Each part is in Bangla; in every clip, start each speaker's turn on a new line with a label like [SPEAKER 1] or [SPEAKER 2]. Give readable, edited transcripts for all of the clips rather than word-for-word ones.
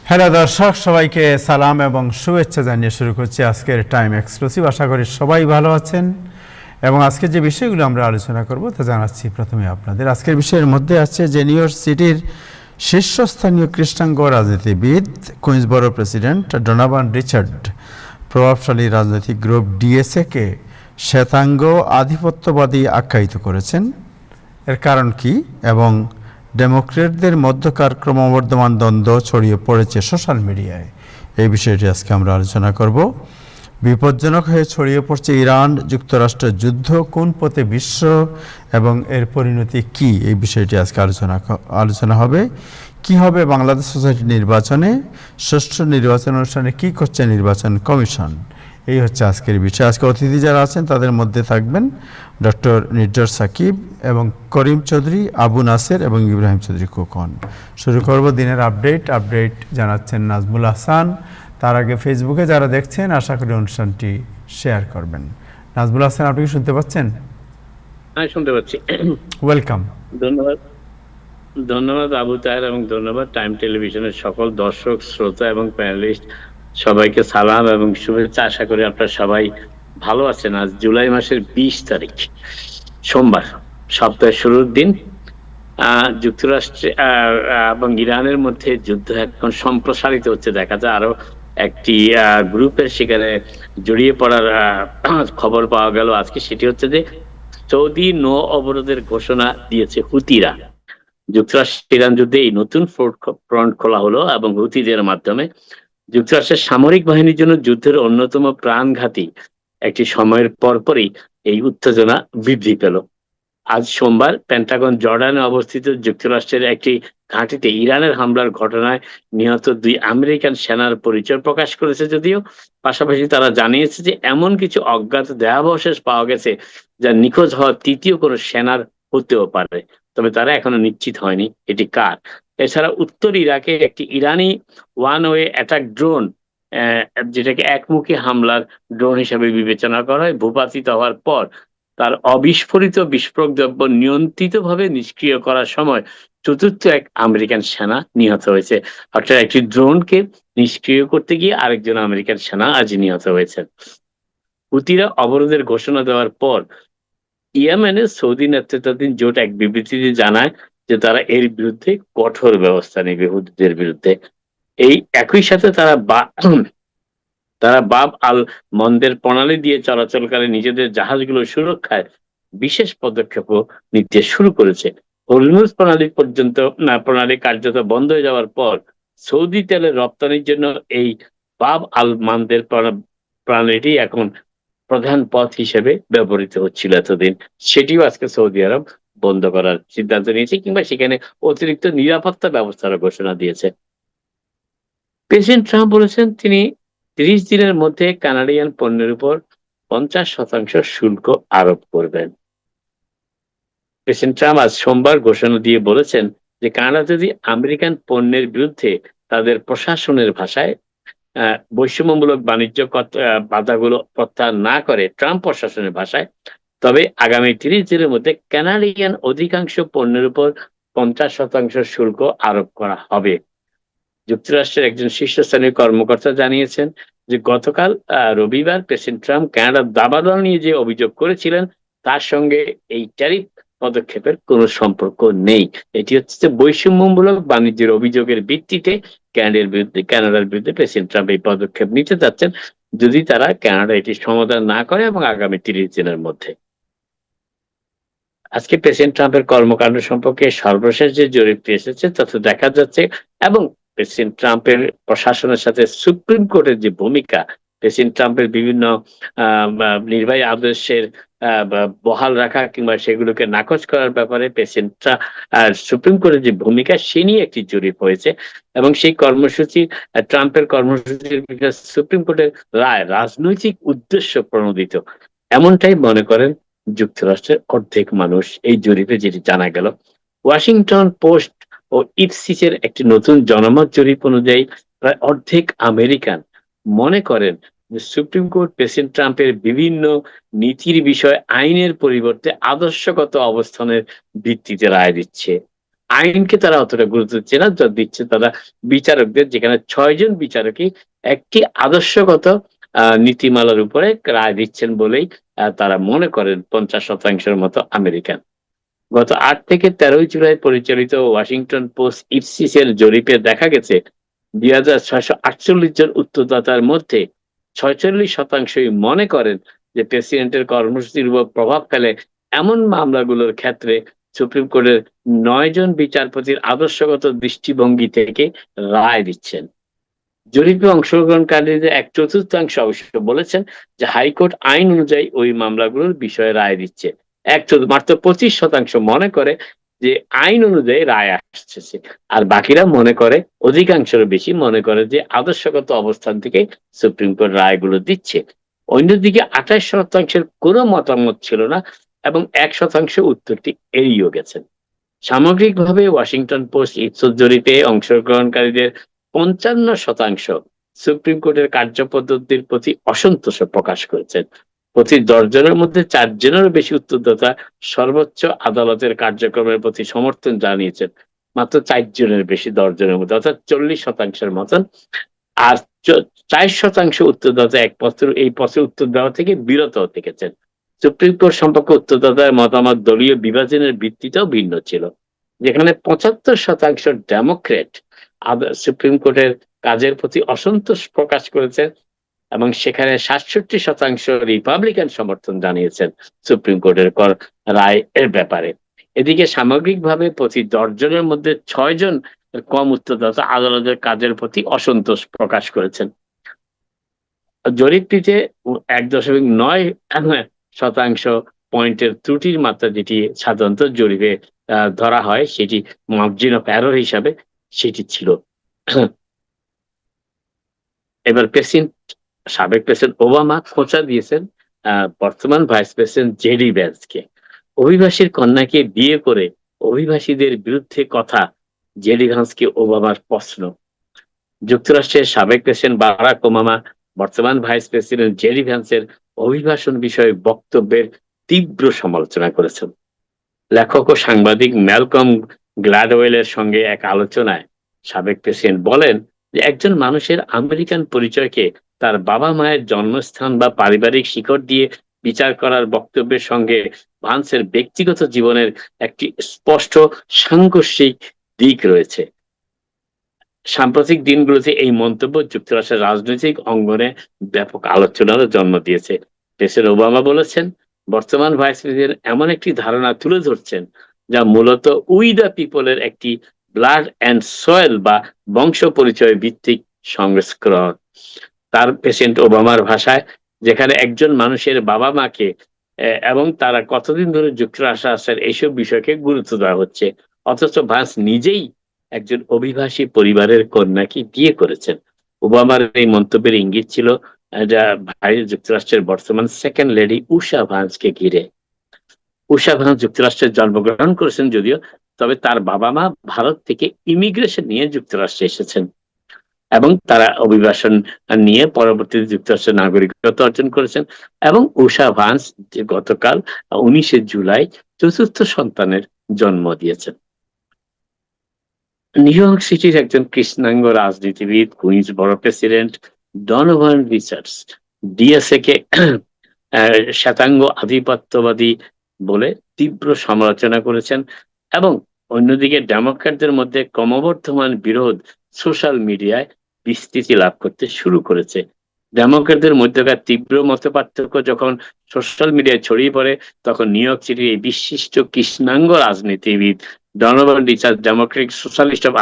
[SPEAKER 1] হ্যালো দর্শক, সবাইকে সালাম এবং শুভেচ্ছা জানিয়ে শুরু করছি আজকের টাইম এক্সক্লুসিভ। আশা করি সবাই ভালো আছেন এবং আজকে যে বিষয়গুলো আমরা আলোচনা করব তা জানাচ্ছি প্রথমে আপনাদের। আজকের বিষয়ের মধ্যে আছে যে নিউ ইয়র্ক সিটির শীর্ষস্থানীয় কৃষ্ণাঙ্গ রাজনীতিবিদ কুইন্সবরো প্রেসিডেন্ট ডোনাভান রিচার্ড প্রভাবশালী রাজনৈতিক গ্রুপ ডিএসএ-কে শ্বেতাঙ্গ আধিপত্যবাদী আখ্যায়িত করেছেন। এর কারণ কি এবং ডেমোক্রেটদের মধ্যকার ক্রমবর্ধমান দ্বন্দ্ব ছড়িয়ে পড়েছে সোশ্যাল মিডিয়ায়, এই বিষয়টি আজকে আমরা আলোচনা করব। বিপজ্জনক হয়ে ছড়িয়ে পড়ছে ইরান যুক্তরাষ্ট্র যুদ্ধ, কোন পথে বিশ্ব এবং এর পরিণতি কি, এই বিষয়টি আজকে আলোচনা হবে। কি হবে বাংলাদেশ সোসাইটি নির্বাচনে, ষষ্ঠ নির্বাচন অনুষ্ঠানে কি করছে নির্বাচন কমিশন, এই হচ্ছে আজকের বিষয়। আজকে অতিথি যারা আছেন তাদের মধ্যে থাকবেন ডক্টর নির্জর সাকিব এবং করিম চৌধুরী, আবু নাসের এবং ইব্রাহিম চৌধুরী খোকন। শুরু করব দিনের আপডেট জানাচ্ছেন নাজমুল হাসান। তার আগে ফেসবুকে যারা দেখছেন আশা করি অনুষ্ঠানটি শেয়ার করবেন। নাজমুল হাসান, আপনি কি শুনতে পাচ্ছেন?
[SPEAKER 2] হ্যাঁ, শুনতে পাচ্ছি।
[SPEAKER 1] ওয়েলকাম।
[SPEAKER 2] ধন্যবাদ। ধন্যবাদ আবু তাহের এবং ধন্যবাদ টাইম টেলিভিশনের সকল দর্শক, শ্রোতা এবং প্যানেলিস্ট। সবাইকে সালাম এবং শুভেচ্ছা। আশা করি আপনারা সবাই ভালো আছেন। আজ জুলাই মাসের 20 তারিখ, সোমবার, সপ্তাহের শুরুর দিন। যুক্তরাষ্ট্রে এবং ইরানের মধ্যে যুদ্ধ এখন সম্প্রসারিত হচ্ছে। দেখা যায় আরো একটি গ্রুপের সেখানে জড়িয়ে পড়ার খবর পাওয়া গেল আজকে। সেটি হচ্ছে যে সৌদি নৌ অবরোধের ঘোষণা দিয়েছে হুতিরা। যুক্তরাষ্ট্র ইরান যুদ্ধে এই নতুন ফ্রন্ট খোলা হলো এবং হুতিদের মাধ্যমে যুক্তরাষ্ট্রের সামরিক বাহিনীর জন্য যুদ্ধের অন্যতম প্রাণঘাতী একটি সময়ের পরপরই এই উত্তেজনা বৃদ্ধি পেল। আজ সোমবার পেন্টাগন জর্ডানে অবস্থিত যুক্তরাষ্ট্রের একটি ঘাঁটিতে ইরানের হামলার ঘটনায় নিহত 2 আমেরিকান সেনার পরিচয় প্রকাশ করেছে। যদিও পাশাপাশি তারা জানিয়েছে যে এমন কিছু অজ্ঞাত দেহাবশেষ পাওয়া গেছে যা নিখোঁজ হওয়া তৃতীয় কোনো সেনার হতেও পারে, তবে তারা এখনো নিশ্চিত হয়নি এটি কার। এছাড়া উত্তর ইরাকে একটি ইরানি ওয়ান ওয়ে অ্যাটাক ড্রোন, যেটাকে একমুখী হামলার ড্রোন হিসেবে বিবেচনা করা হয়, ভূপাতিত হওয়ার পর তার অবিস্ফোরিত বিস্ফোরক দ্রব্য নিয়ন্ত্রিতভাবে নিষ্ক্রিয় করার সময় চতুর্থ এক আমেরিকান সেনা নিহত হয়েছে। অর্থাৎ একটি ড্রোনকে নিষ্ক্রিয় করতে গিয়ে আরেকজন আমেরিকান সেনা আজ নিহত হয়েছেন। হুতিরা অবরোধের ঘোষণা দেওয়ার পর ইয়েমেনের সৌদি নেতৃত্বাধীন জোট এক বিবৃতিতে জানায় যে তারা এর বিরুদ্ধে কঠোর ব্যবস্থা নেবে, হুতিদের বিরুদ্ধে। এই একই সাথে তারা বাব আল মন্দের প্রণালী দিয়ে চলাচলকালে নিজেদের জাহাজগুলোর সুরক্ষায় বিশেষ পদক্ষেপও নিতে শুরু করেছে। হরমুজ প্রণালী কার্যত বন্ধ হয়ে যাওয়ার পর সৌদি তেলের রপ্তানির জন্য এই বাব আল মান্দের প্রণালীটি এখন প্রধান পথ হিসেবে ব্যবহৃত হচ্ছিল এতদিন। সেটিও আজকে সৌদি আরব বন্ধ করার সিদ্ধান্ত নিয়েছে, কিংবা সেখানে অতিরিক্ত নিরাপত্তা ব্যবস্থার ঘোষণা দিয়েছে। প্রেসিডেন্ট ট্রাম্প বলেছেন তিনি 30 দিনের মধ্যে কানাডিয়ান পণ্যের উপর 50% শুল্ক আরোপ করবেন। প্রেসিডেন্ট ট্রাম্প আজ সোমবার ঘোষণা দিয়ে বলেছেন যে কানাডা যদি আমেরিকান পণ্যের বিরুদ্ধে তাদের প্রশাসনের ভাষায় বৈষম্যমূলক বাণিজ্য বাধাগুলো প্রত্যাহার না করে, ট্রাম্প প্রশাসনের ভাষায়, তবে আগামী 30 দিনের মধ্যে কানাডিয়ান অধিকাংশ পণ্যের উপর 50% শুল্ক আরোপ করা হবে। যুক্তরাষ্ট্রের একজন শীর্ষস্থানীয় কর্মকর্তা জানিয়েছেন যে গতকাল রবিবার প্রেসিডেন্ট ট্রাম্প কানাডার দাবানল নিয়ে যে অভিযোগ করেছিলেন তার সঙ্গে এই ট্যারিফ পদক্ষেপের কোনো সম্পর্ক নেই। এটি হচ্ছে বৈষম্যমূলক বাণিজ্যের অভিযোগের ভিত্তিতে কানাডার বিরুদ্ধে প্রেসিডেন্ট ট্রাম্প এই পদক্ষেপ নিতে যাচ্ছেন, যদি তারা কানাডা এটি সমাধান না করে এবং আগামী 30 দিনের মধ্যে। আজকে প্রেসিডেন্ট ট্রাম্পের কর্মকাণ্ড সম্পর্কে সর্বশেষ যে জরিপটি এসেছে তাতে দেখা যাচ্ছে, এবং প্রেসিডেন্ট ট্রাম্পের প্রশাসনের সাথে সুপ্রিম কোর্টের যে ভূমিকা, প্রেসিডেন্ট ট্রাম্পের বিভিন্ন নির্বাহী আদেশের বহাল রাখা কিংবা সেগুলোকে নাকচ করার ব্যাপারে প্রেসিডেন্ট সুপ্রিম কোর্টের যে ভূমিকা সে নিয়ে একটি জরিপ হয়েছে, এবং সেই কর্মসূচি, ট্রাম্পের কর্মসূচির সুপ্রিম কোর্টের রায় রাজনৈতিক উদ্দেশ্য প্রণোদিত, এমনটাই মনে করেন যুক্তরাষ্ট্রের অর্ধেক মানুষ। এই জরিপে যেটি জানা গেল, ওয়াশিংটন পোস্ট ও ইপসিসের একটি নতুন জনমত জরিপ অনুযায়ী প্রায় অর্ধেক আমেরিকান মনে করেন যে সুপ্রিম কোর্ট প্রেসিডেন্ট ট্রাম্পের বিভিন্ন নীতির বিষয়ে আইনের পরিবর্তে আদর্শগত অবস্থানের ভিত্তিতে রায় দিচ্ছে। আইনকে তারা অতটা গুরুত্ব দিচ্ছে না, যা দিচ্ছে তারা বিচারকদের, যেখানে ৬ জন বিচারকই একটি আদর্শগত নীতিমালার উপরে রায় দিচ্ছেন বলেই তারা মনে করেন ৫০% মতো আমেরিকান। গত ৮ থেকে ১৩ জুলাই পরিচালিত ওয়াশিংটন পোস্ট ইপসিস এর জরিপে দেখা গেছে ২,৬৪৮ জন উত্তরদাতার মধ্যে ৪৬% মনে করেন যে প্রেসিডেন্টের কর্মসূচির উপর প্রভাব ফেলে এমন মামলাগুলোর ক্ষেত্রে সুপ্রিম কোর্টের ৯ জন বিচারপতির আদর্শগত দৃষ্টিভঙ্গি থেকে রায় দিচ্ছেন। জরিপে অংশগ্রহণকারীদের ১/৪ অবশ্য বলেছেন যে হাইকোর্ট আইন অনুযায়ী ওই মামলাগুলোর বিষয়ে রায় দিচ্ছে। মাত্র ২৫% মনে করে যে আইন অনুযায়ী রায় আসছে। আর বাকিরা মনে করে, অধিকাংশের বেশি মনে করে যে আদর্শগত অবস্থান থেকে সুপ্রিম কোর্ট রায়গুলো দিচ্ছে। অন্যদিকে ২৮% কোনো মতামত ছিল না এবং ১% উত্তরটি এড়িয়েও গেছেন। সামগ্রিকভাবে ওয়াশিংটন পোস্ট ইপসোস জরিপে অংশগ্রহণকারীদের ৫৫% সুপ্রিম কোর্টের কার্যপদ্ধতির প্রতি অসন্তোষ প্রকাশ করেছেন। প্রতি ১০ জনের মধ্যে ৪ জনেরও বেশি উত্তরদাতা সর্বোচ্চ আদালতের কার্যক্রমের প্রতি সমর্থন জানিয়েছেন। মাত্র ৪ জনের বেশি ১০ জনের মধ্যে, অর্থাৎ ৪০% মতন। আর ৪% উত্তরদাতা এই পত্রে উত্তর দেওয়া থেকে বিরত থেকেছেন। সুপ্রিম কোর্ট সম্পর্কে উত্তরদাতার মতামত দলীয় বিভাজনের ভিত্তিতেও ভিন্ন ছিল। যেখানে ৭৫% ডেমোক্র্যাট সুপ্রিম কোর্টের কাজের প্রতি অসন্তোষ প্রকাশ করেছেন এবং সেখানে ৬৭% রিপাবলিকান সমর্থন জানিয়েছেন সুপ্রিম কোর্টের রায় এর ব্যাপারে। এদিকে সামগ্রিকভাবে প্রতি ১০ জনের মধ্যে ৬ জন কম উত্তরদাতা আদালতের কাজের প্রতি অসন্তোষ প্রকাশ করেছেন। জরিপটিতে ১.৯% পয়েন্টের ত্রুটির মাত্রা, যেটি সাধারণত জরিপে ধরা হয়, সেটি মার্জিন অফ এরর হিসাবে সেটি ছিল। এবার সাবেক প্রেসিডেন্ট ওবামা খোঁচা দিয়েছেন বর্তমান ভাইস প্রেসিডেন্ট জেডি ভ্যান্সকে। অভিবাসীর কন্যাকে বিয়ে করে অভিবাসীদের বিরুদ্ধে কথা, জেডি ভ্যান্সকে ওবামার প্রশ্ন। যুক্তরাষ্ট্রের সাবেক প্রেসিডেন্ট বারাক ওবামা বর্তমান ভাইস প্রেসিডেন্ট জেডি ভ্যান্সের অভিবাসন বিষয়ক বক্তব্যের তীব্র সমালোচনা করেছেন। লেখক ও সাংবাদিক ম্যালকম গ্ল্যাডওয়েলের সঙ্গে এক আলোচনায় সাবেক প্রেসিডেন্ট বলেন যে একজন মানুষের আমেরিকান পরিচয়কে তার বাবা মায়ের জন্মস্থান বা পারিবারিক শিকড় দিয়ে বিচার করার বক্তব্যের সঙ্গে ভান্সের ব্যক্তিগত জীবনের একটি স্পষ্ট সাংঘর্ষিক দিক রয়েছে। সাম্প্রতিক দিনগুলোতে এই মন্তব্য যুক্তরাষ্ট্রের রাজনৈতিক অঙ্গনে ব্যাপক আলোচনারও জন্ম দিয়েছে। প্রেসিডেন্ট ওবামা বলেছেন, বর্তমান ভাইস প্রেসিডেন্ট এমন একটি ধারণা তুলে ধরছেন যা মূলত উই দ্য পিপলের একটি ব্লাড অ্যান্ড সয়েল বা বংশ পরিচয় ভিত্তিক সংস্করণ। তার প্রেসিডেন্ট ওবামার ভাষায়, যেখানে একজন মানুষের বাবা মাকে এবং তারা কতদিন ধরে যুক্তরাষ্ট্রে আসছেন এইসব বিষয়কে গুরুত্ব দেওয়া হচ্ছে, অথচ ভান্স নিজেই একজন অভিবাসী পরিবারের কন্যাকে বিয়ে করেছেন। ওবামার এই মন্তব্যের ইঙ্গিত ছিল যা যুক্তরাষ্ট্রের বর্তমান সেকেন্ড লেডি উষা ভান্সকে ঘিরে। উষা ভান্স যুক্তরাষ্ট্রে জন্মগ্রহণ করেছেন যদিও, তবে তার বাবা মা ভারত থেকে ইমিগ্রেশন নিয়ে যুক্তরাষ্ট্রে এসেছেন এবং তারা অভিবাসন নিয়ে পরবর্তীতে যুক্তরাষ্ট্রের নাগরিকত্ব অর্জন করেছেন। এবং উষা ভান্স গতকাল ১৯শে জুলাই ৪র্থ সন্তানের জন্ম দিয়েছেন। নিউ ইয়র্ক সিটির একজন কৃষ্ণাঙ্গ রাজনীতিবিদ, কুইন্সবরো প্রেসিডেন্ট ডনোভান রিচার্ডস ডিএসএ কে শ্বেতাঙ্গ আধিপত্যবাদী বলে তীব্র সমালোচনা করেছেন এবং অন্যদিকে ডেমোক্র্যাটদের মধ্যে ক্রমবর্ধমান বিরোধ সোশ্যাল মিডিয়ায় বিস্তৃতি লাভ করতে শুরু করেছে। ডেমোক্র্যাটদের মধ্যকার তীব্র মতপার্থক্য যখন সোশ্যাল মিডিয়ায় ছড়িয়ে পড়ে, তখন নিউ ইয়র্ক সিটির এই বিশিষ্ট কৃষ্ণাঙ্গ রাজনীতিবিদ Donovan Richards Democratic socialist of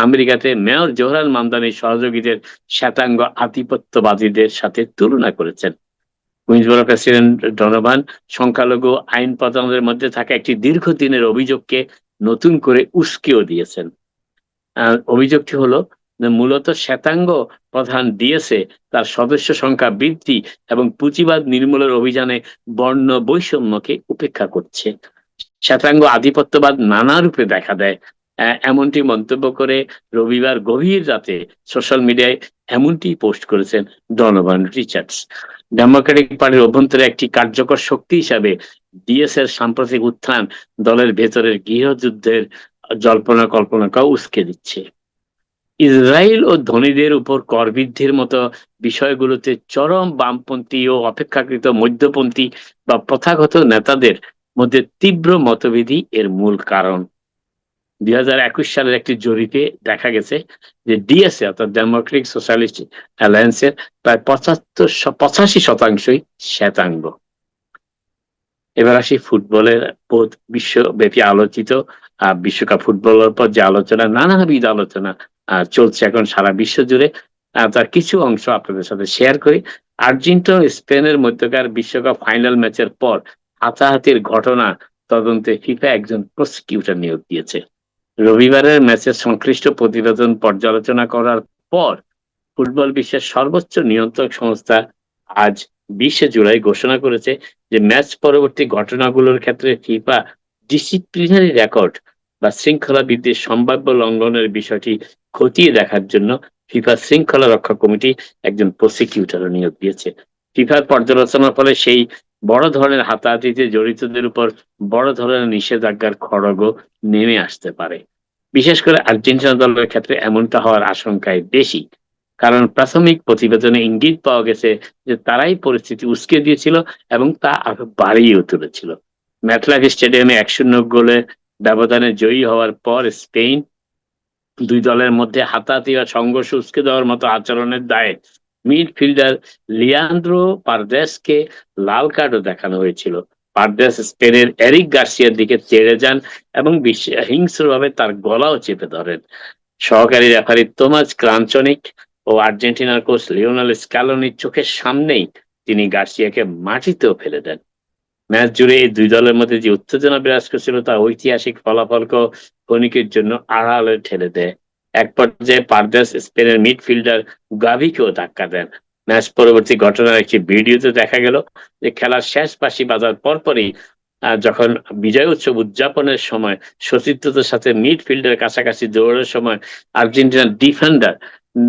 [SPEAKER 2] আমেরিকাতে মেয়র জোহরান মামদানির সহযোগীদের শ্বেতাঙ্গ আধিপত্যবাদীদের সাথে তুলনা করেছেন। কুইন্সবরো প্রেসিডেন্ট ডনোভান সংখ্যালঘু আইন প্রধানদের মধ্যে থাকা একটি দীর্ঘদিনের অভিযোগকে নতুন করে উস্কেও দিয়েছেন। অভিযোগটি হলো মূলত শ্বেতাঙ্গ প্রধান ডিএসএ তার সদস্য সংখ্যা বৃদ্ধি এবং পুঁজিবাদ নির্মূলের অভিযানে বর্ণ বৈষম্যকে উপেক্ষা করছে। শ্বেতাঙ্গ আধিপত্যবাদ নানা রূপে দেখা দেয়, এমনটি মন্তব্য করে রবিবার গভীর রাতে সোশ্যাল মিডিয়ায় এমনটি পোস্ট করেছেন ডনোভান রিচার্ডস। ডেমোক্রেটিক পার্টির অভ্যন্তরে একটি কার্যকর শক্তি হিসাবে ডিএস এর সাম্প্রতিক উত্থান দলের ভেতরের গৃহযুদ্ধের জল্পনা কল্পনাকেও উস্কে দিচ্ছে। ইসরায়েল ও ধনীদের উপর কর বৃদ্ধির মতো বিষয়গুলোতে চরম বামপন্থী ও অপেক্ষাকৃত মধ্যপন্থী বা প্রথাগত নেতাদের মধ্যে তীব্র মতভেদই এর মূল কারণ। ২০২১ সালের একটি জরিপে দেখা গেছে যে ডিএসএ অর্থাৎ ডেমোক্রেটিক সোশ্যালিস্ট অ্যালায়েন্সের প্রায় ৮৫% শ্বেতাঙ্গ। এবার আসি ফুটবলের বিশ্বব্যাপী আলোচিত বিশ্বকাপ ফুটবলের পর যে আলোচনা, নানাবিধ আলোচনা চলছে এখন সারা বিশ্ব জুড়ে। তার কিছু অংশ আপনাদের সাথে শেয়ার করি। আর্জেন্টিনা ও স্পেনের মধ্যকার বিশ্বকাপ ফাইনাল ম্যাচের পর হাতাহাতির ঘটনা তদন্তে ফিফা একজন প্রসিকিউটর নিয়োগ দিয়েছে। রবিবারের ম্যাচের সংশ্লিষ্ট প্রতিবেদন পর্যালোচনা করার পর ফুটবল বিশ্বের সর্বোচ্চ নিয়ন্ত্রক সংস্থা আজ ২০শে জুলাই ঘোষণা করেছে যে ম্যাচ পরবর্তী ঘটনাগুলোর ক্ষেত্রে ফিফা ডিসিপ্লিনারি রেকর্ড বা শৃঙ্খলা বিধির সম্ভাব্য লঙ্ঘনের বিষয়টি খতিয়ে দেখার জন্য ফিফা শৃঙ্খলা রক্ষা কমিটি একজন প্রসিকিউটরও নিয়োগ দিয়েছে। ফিফার পর্যালোচনার ফলে সেই বড় ধরনের হাতাহাতিতে জড়িতদের উপর বড় ধরনের নিষেধাজ্ঞার খড়গও নেমে আসতে পারে। বিশেষ করে আর্জেন্টিনা দলের ক্ষেত্রে এমনটা হওয়ার আশঙ্কাই বেশি। কারণ প্রাথমিক প্রতিবেদনে ইঙ্গিত পাওয়া গেছে যে তারাই পরিস্থিতি উস্কে দিয়েছিল এবং তা আরো বাড়িয়েও তুলেছিল। ম্যাটলাইফ স্টেডিয়ামে ১-০ গোলে ব্যবধানে জয়ী হওয়ার পর স্পেন দুই দলের মধ্যে হাতাহাতি বা সংঘর্ষ উস্কে দেওয়ার মতো আচরণের দায়ে মিডফিল্ডার লিয়ান্দ্রো পারদেসকে লাল কার্ডও দেখানো হয়েছিল। পারদেস স্পেনের এরিক গার্সিয়ার দিকে তেড়ে যান এবং হিংস্রভাবে তার গলাও চেপে ধরেন। সহকারী রেফারি তোমাস ক্রাঞ্চনিক ও আর্জেন্টিনার কোচ লিওনেল স্ক্যালোনির চোখের সামনেই তিনি গার্সিয়াকে মাটিতেও ফেলে দেন। ম্যাচ জুড়ে এই দুই দলের মধ্যে যে উত্তেজনা বিরাজ করছিল তা ঐতিহাসিক ফলাফলকেও ক্ষণিকের জন্য আড়ালে ঠেলে দেয়। এক পর্যায়ে পারদেস স্পেনের মিডফিল্ডার গাভিকেও ধাক্কা দেন। ম্যাচ পরবর্তী ঘটনার একটি ভিডিওতে দেখা গেল যে খেলার শেষ বাঁশি বাজার পরপরই যখন বিজয় উৎসব উদযাপনের সময় সতীর্থদের সাথে মিডফিল্ডের কাছাকাছি দৌড়ের সময় আর্জেন্টিনার ডিফেন্ডার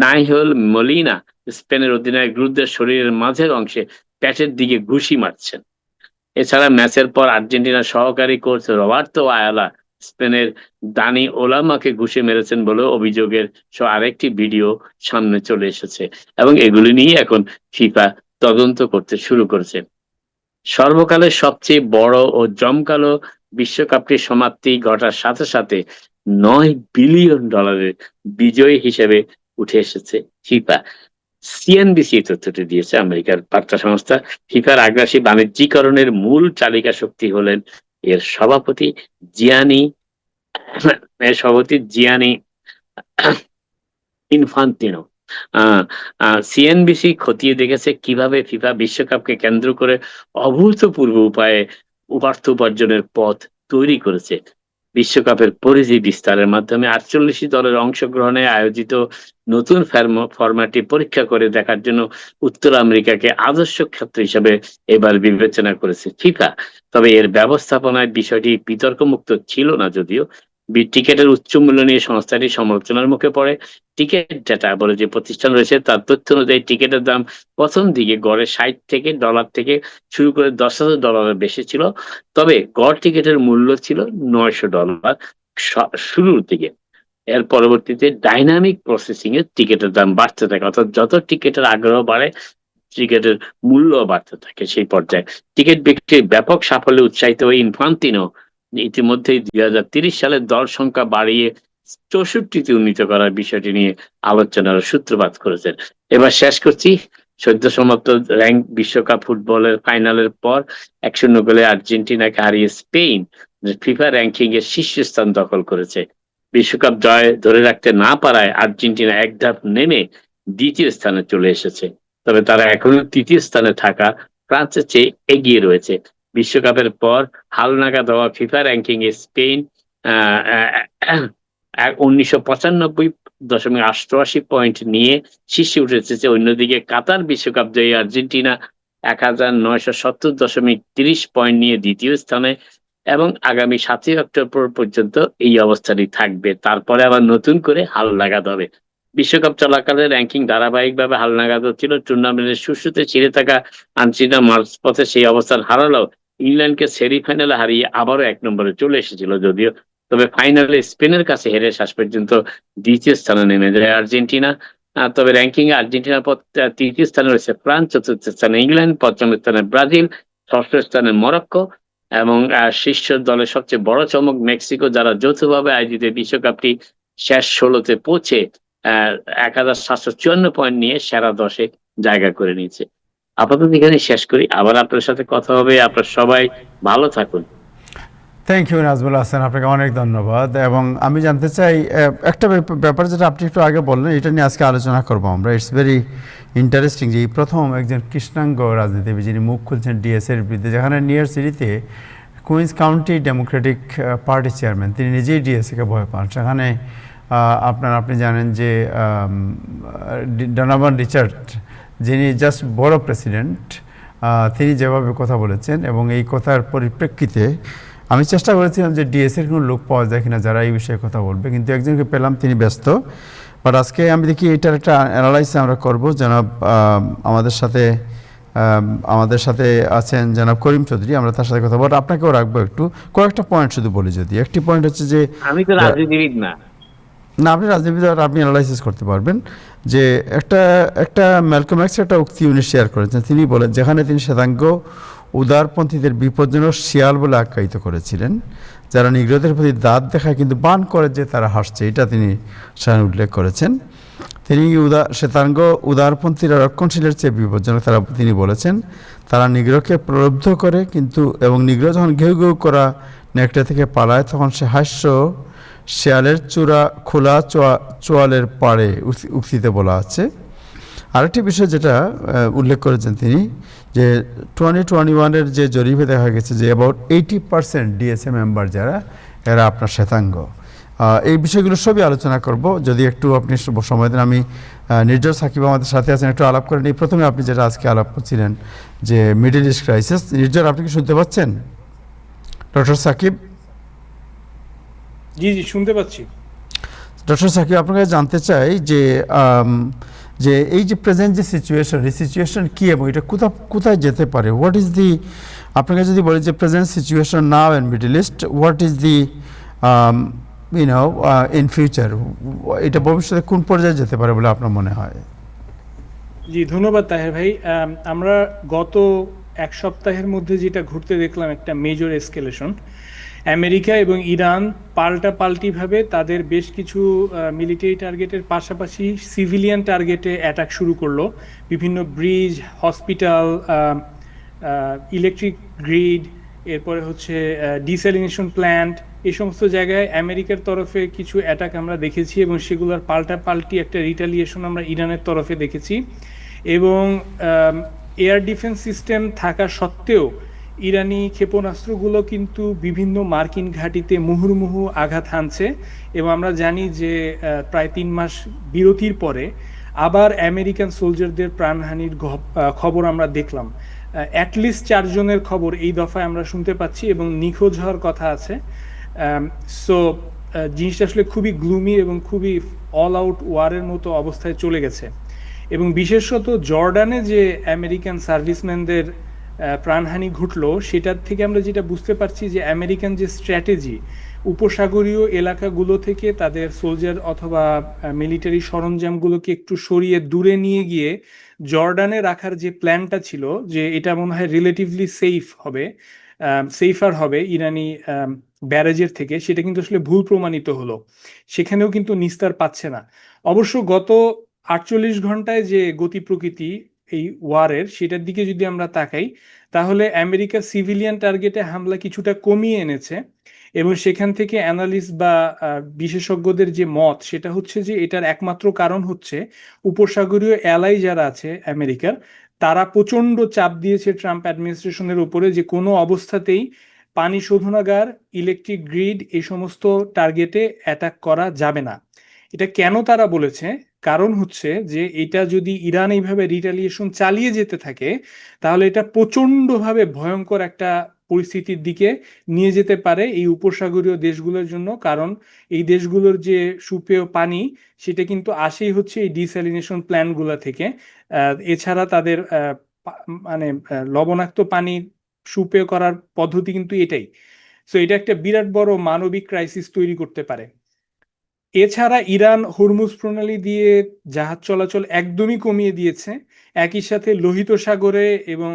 [SPEAKER 2] নাইহেল মলিনা স্পেনের অধিনায়ক রুদ্রের শরীরের মাঝের অংশে প্যাটের দিকে ঘুষি মারছেন। এছাড়া ম্যাচের পর আর্জেন্টিনার সহকারী কোচ রবার্তো আয়ালা স্পেনের দানি ওলামাকে ঘুষে মেরেছেন বলেও অভিযোগের আরেকটি ভিডিও সামনে চলে এসেছে এবং এগুলি নিয়ে এখন ফিফা তদন্ত করতে শুরু করেছে। সর্বকালের সবচেয়ে বড় ও জমকালো বিশ্বকাপটির সমাপ্তি ঘটার সাথে সাথে $9 বিলিয়ন বিজয়ী হিসেবে উঠে এসেছে ফিফা। সিএনবিসি তথ্যটি দিয়েছে, আমেরিকার বার্তা সংস্থা। ফিফার আগ্রাসী বাণিজ্যিকরণের মূল চালিকা শক্তি হলেন এর সভাপতি জিয়ানি ইনফান্তিনো। সিএনবিসি খতিয়ে দেখেছে কিভাবে ফিফা বিশ্বকাপকে কেন্দ্র করে অভূতপূর্ব উপায়ে অর্থ উপার্জনের পথ তৈরি করেছে। বিশ্বকাপের পরিধি বিস্তারের মাধ্যমে ৪৮ দলের অংশগ্রহণে আয়োজিত নতুন ফরম্যাটটি পরীক্ষা করে দেখার জন্য উত্তর আমেরিকাকে আদর্শ ক্ষেত্র হিসেবে এবার বিবেচনা করেছে ফিফা। তবে এর ব্যবস্থাপনায় বিষয়টি বিতর্কমুক্ত ছিল না, যদিও টিকেটের উচ্চ মূল্য নিয়ে সংস্থাটি সমালোচনার মুখে পড়ে। টিকেট ডেটা বলে যে প্রতিষ্ঠান রয়েছে তার তথ্য অনুযায়ী টিকেটের দাম প্রথম দিকে গড়ে $৬০ থেকে শুরু করে $১০,০০০ বেশি ছিল। তবে গড় টিকেটের মূল্য ছিল $৯০০ শুরুর দিকে। এর পরবর্তীতে ডাইনামিক প্রসেসিং এ টিকেটের দাম বাড়তে থাকে, অর্থাৎ যত টিকেটের আগ্রহ বাড়ে টিকেটের মূল্য বাড়তে থাকে। সেই পর্যায়ে টিকিট বিক্রির ব্যাপক সাফল্যে উৎসাহিত হয়ে ইনফান্তিনো ইতিমধ্যেই ২০৩০ সালের দল সংখ্যা বাড়িয়ে ৬৪তে উন্নীত করার বিষয়টি নিয়ে আলোচনার সূত্রপাত করেছেন। এবার শেষ করছি। সদ্য সমাপ্ত র্যাঙ্ক বিশ্বকাপ ফুটবলের ফাইনালের পর ১-০ গোলে আর্জেন্টিনাকে হারিয়ে স্পেন ফিফা র্যাঙ্কিং এর শীর্ষস্থান দখল করেছে। বিশ্বকাপ জয় ধরে রাখতে না পারায় আর্জেন্টিনা এক ধাপ নেমে দ্বিতীয় স্থানে চলে এসেছে। তবে তারা এখনো তৃতীয় স্থানে থাকা ফ্রান্সের চেয়ে এগিয়ে রয়েছে। বিশ্বকাপের পর হালনাগাদ হওয়া ফিফা র্যাঙ্কিং এ স্পেন ১৯৯৫.৮৮ পয়েন্ট নিয়ে শীর্ষে উঠে এসেছে। অন্যদিকে কাতার বিশ্বকাপ জয়ী আর্জেন্টিনা ১৯৭০.৩০ পয়েন্ট নিয়ে দ্বিতীয় স্থানে এবং আগামী ৭ই অক্টোবর পর্যন্ত এই অবস্থাটি থাকবে। তারপরে আবার নতুন করে হালনাগাদ হবে। বিশ্বকাপ চলাকালে র্যাঙ্কিং ধারাবাহিকভাবে হালনাগাদ হচ্ছিল। টুর্নামেন্টের শুরুতে ছিঁড়ে থাকা আর্জেন্টিনা মাঝপথে সেই অবস্থান হারালেও ইংল্যান্ডকে সেমিফাইনালে হারিয়ে আবারও ১ নম্বরে চলে এসেছিল। যদিও তবে ফাইনালে স্পেনের কাছে হেরে শেষ পর্যন্ত দ্বিতীয় স্থানে নেমে যায় আর্জেন্টিনা। তবে র্যাঙ্কিং এ আর্জেন্টিনার পর তৃতীয় স্থানে রয়েছে ফ্রান্স, চতুর্থ স্থানে ইংল্যান্ড, পঞ্চম স্থানে ব্রাজিল, ষষ্ঠ স্থানে মরক্কো এবং শীর্ষ দলের সবচেয়ে বড় চমক মেক্সিকো, যারা যৌথভাবে আয়োজিত বিশ্বকাপটি শেষ 16-তে পৌঁছে 1754 পয়েন্ট নিয়ে সেরা 10-এ জায়গা করে নিয়েছে। আপাতত এখানে শেষ করি, আবার আপনার সাথে কথা হবে। আপনার সবাই ভালো থাকুন।
[SPEAKER 1] থ্যাংক ইউ নাজমুল হাসান, আপনাকে অনেক ধন্যবাদ। এবং আমি জানতে চাই একটা ব্যাপার যেটা আপনি একটু আগে বললেন, এটা নিয়ে আজকে আলোচনা করবো আমরা। ইটস ভেরি ইন্টারেস্টিং যে এই প্রথম একজন কৃষ্ণাঙ্গ রাজনীতিবিদ যিনি মুখ খুলছেন ডিএসের বিরুদ্ধে, যেখানে নিউ ইয়র্ক সিটিতে Queens county democratic party chairman তিনি নিজেই ডিএসএকে ভয় পান। সেখানে আপনি জানেন যে ডোনাভান রিচার্ড যিনি জাস্ট বড় প্রেসিডেন্ট, তিনি যেভাবে কথা বলেছেন এবং এই কথার পরিপ্রেক্ষিতে আমি চেষ্টা করেছিলাম যে ডিএসের কোনো লোক পাওয়া যায় কিনা যারা এই বিষয়ে কথা বলবে, কিন্তু একজনকে পেলাম, তিনি ব্যস্ত। বাট আজকে আমি দেখি এটার একটা অ্যানালাইসিস আমরা করবো। জনাব আমাদের সাথে আছেন জনাব করিম চৌধুরী, আমরা তার সাথে কথা বলবো। আপনাকেও রাখবো একটু, কয়েকটা পয়েন্ট শুধু বলি। যদি একটি পয়েন্ট হচ্ছে যে
[SPEAKER 2] আমি তো রাজনীতিবিদ না।
[SPEAKER 1] না, আপনি রাজনীতিবিদ, আপনি অ্যানালাইসিস করতে পারবেন। যে একটা ম্যালকম এক্স একটা উক্তি উনি শেয়ার করেছেন। তিনি বলেন, যেখানে তিনি শ্বেতাঙ্গ উদারপন্থীদের বিপজ্জনক শিয়াল বলে আখ্যায়িত করেছিলেন, যারা নিগ্রোদের প্রতি দাঁত দেখায় কিন্তু বান করে যে তারা হাসছে, এটা তিনি সেখানে উল্লেখ করেছেন। তিনি শ্বেতাঙ্গ উদারপন্থীরা রক্ষণশীলের চেয়ে বিপজ্জনক তিনি বলেছেন। তারা নিগ্রোকে প্রলুব্ধ করে কিন্তু, এবং নিগ্রো যখন ঘেউ ঘেউ করা নেকড়ে থেকে পালায় তখন সে হাস্য শেয়ালের খোলা চোয়ালের পাড়ে উক্তিতে বলা আছে। আরেকটি বিষয় যেটা উল্লেখ করেছেন তিনি, যে 2021-এর যে জরিপে দেখা গেছে যে অ্যাবাউট 80% ডিএসএ মেম্বার যারা, এরা আপনার শ্বেতাঙ্গ। এই বিষয়গুলো সবই আলোচনা করব, যদি একটু আপনি সময় দেন। আমি নির্জর সাকিব আমাদের সাথে আছেন, একটু আলাপ করেন। এই প্রথমে আপনি যেটা আজকে আলাপ করছিলেন যে মিডল ইস্ট ক্রাইসিস। নির্জর, আপনি কি শুনতে পাচ্ছেন? ডক্টর সাকিব?
[SPEAKER 3] জি জি, শুনতে পাচ্ছি।
[SPEAKER 1] ডক্টর সাকিব, আপনাকে জানতে চাই যে যে এই যে প্রেজেন্ট যে সিচুয়েশন, এই সিচুয়েশন কী এবং এটা কোথায় যেতে পারে? হোয়াট ইজ দি, আপনাকে যদি বলি যে present situation now in middle east, what is the in future, এটা ভবিষ্যতে কোন পর্যায়ে যেতে পারে বলে আপনার মনে হয়?
[SPEAKER 3] জি, ধন্যবাদ তাহের ভাই। আমরা গত এক সপ্তাহের মধ্যে যেটা ঘুরতে দেখলাম, একটা মেজর এসকেলেশন। আমেরিকা এবং ইরান পাল্টাপাল্টিভাবে তাদের বেশ কিছু মিলিটারি টার্গেটের পাশাপাশি সিভিলিয়ান টার্গেটে অ্যাটাক শুরু করলো। বিভিন্ন ব্রিজ, হসপিটাল, ইলেকট্রিক গ্রিড, এরপরে হচ্ছে ডিস্যালিনেশন প্ল্যান্ট, এই সমস্ত জায়গায় আমেরিকার তরফে কিছু অ্যাটাক আমরা দেখেছি এবং সেগুলোর পাল্টাপাল্টি একটা রিটালিয়েশন আমরা ইরানের তরফে দেখেছি। এবং এয়ার ডিফেন্স সিস্টেম থাকা সত্ত্বেও ইরানি ক্ষেপণাস্ত্রগুলো কিন্তু বিভিন্ন মার্কিন ঘাঁটিতে মুহুর্মুহু আঘাত হানছে। এবং আমরা জানি যে প্রায় 3 মাস বিরতির পরে আবার আমেরিকান সোলজারদের প্রাণহানির খবর আমরা দেখলাম। অ্যাটলিস্ট 4 জনের খবর এই দফায় আমরা শুনতে পাচ্ছি এবং নিখোঁজ হওয়ার কথা আছে। সো জিনিসটা আসলে খুবই গ্লুমি এবং খুবই অল আউট ওয়ারের মতো অবস্থায় চলে গেছে। এবং বিশেষত জর্ডানে যে আমেরিকান সার্ভিসম্যানদের প্রাণহানি ঘটলো, সেটার থেকে আমরা যেটা বুঝতে পারছি যে আমেরিকান যে স্ট্র্যাটেজি, উপসাগরীয় এলাকাগুলো থেকে তাদের সোলজার অথবা মিলিটারি সরঞ্জামগুলোকে একটু সরিয়ে দূরে নিয়ে গিয়ে জর্ডানে রাখার যে প্ল্যানটা ছিল, যে এটা মনে হয় রিলেটিভলি সেফার হবে ইরানি ব্যারেজের থেকে, সেটা কিন্তু আসলে ভুল প্রমাণিত হলো। সেখানেও কিন্তু নিস্তার পাচ্ছে না। অবশ্য গত 48 ঘন্টায় যে গতি প্রকৃতি এই ওয়ারের, সেটার দিকে যদি আমরা তাকাই, তাহলে আমেরিকা সিভিলিয়ান টার্গেটে হামলা কিছুটা কমিয়ে এনেছে। এবং সেখান থেকে অ্যানালিস্ট বা বিশেষজ্ঞদের যে মত, সেটা হচ্ছে যে এটার একমাত্র কারণ হচ্ছে উপসাগরীয় অ্যালাই যারা আছে আমেরিকার, তারা প্রচণ্ড চাপ দিয়েছে ট্রাম্প অ্যাডমিনিস্ট্রেশনের উপরে যে কোনো অবস্থাতেই পানি শোধনাগার, ইলেকট্রিক গ্রিড, এই সমস্ত টার্গেটে অ্যাটাক করা যাবে না। এটা কেন তারা বলেছে? কারণ হচ্ছে যে এটা যদি ইরান এইভাবে রিটালিয়েশন চালিয়ে যেতে থাকে, তাহলে এটা প্রচণ্ডভাবে ভয়ঙ্কর একটা পরিস্থিতির দিকে নিয়ে যেতে পারে এই উপসাগরীয় দেশগুলোর জন্য। কারণ এই দেশগুলোর যে সুপেয় পানি, সেটা কিন্তু আসেই হচ্ছে এই ডিস্যালিনেশন প্ল্যান্টগুলো থেকে। এছাড়া তাদের মানে লবণাক্ত পানি সুপেয় করার পদ্ধতি কিন্তু এটাই। সো এটা একটা বিরাট বড় মানবিক ক্রাইসিস তৈরি করতে পারে। এছাড়া ইরান হরমুজ প্রণালী দিয়ে জাহাজ চলাচল একদমই কমিয়ে দিয়েছে, একই সাথে লোহিত সাগরে এবং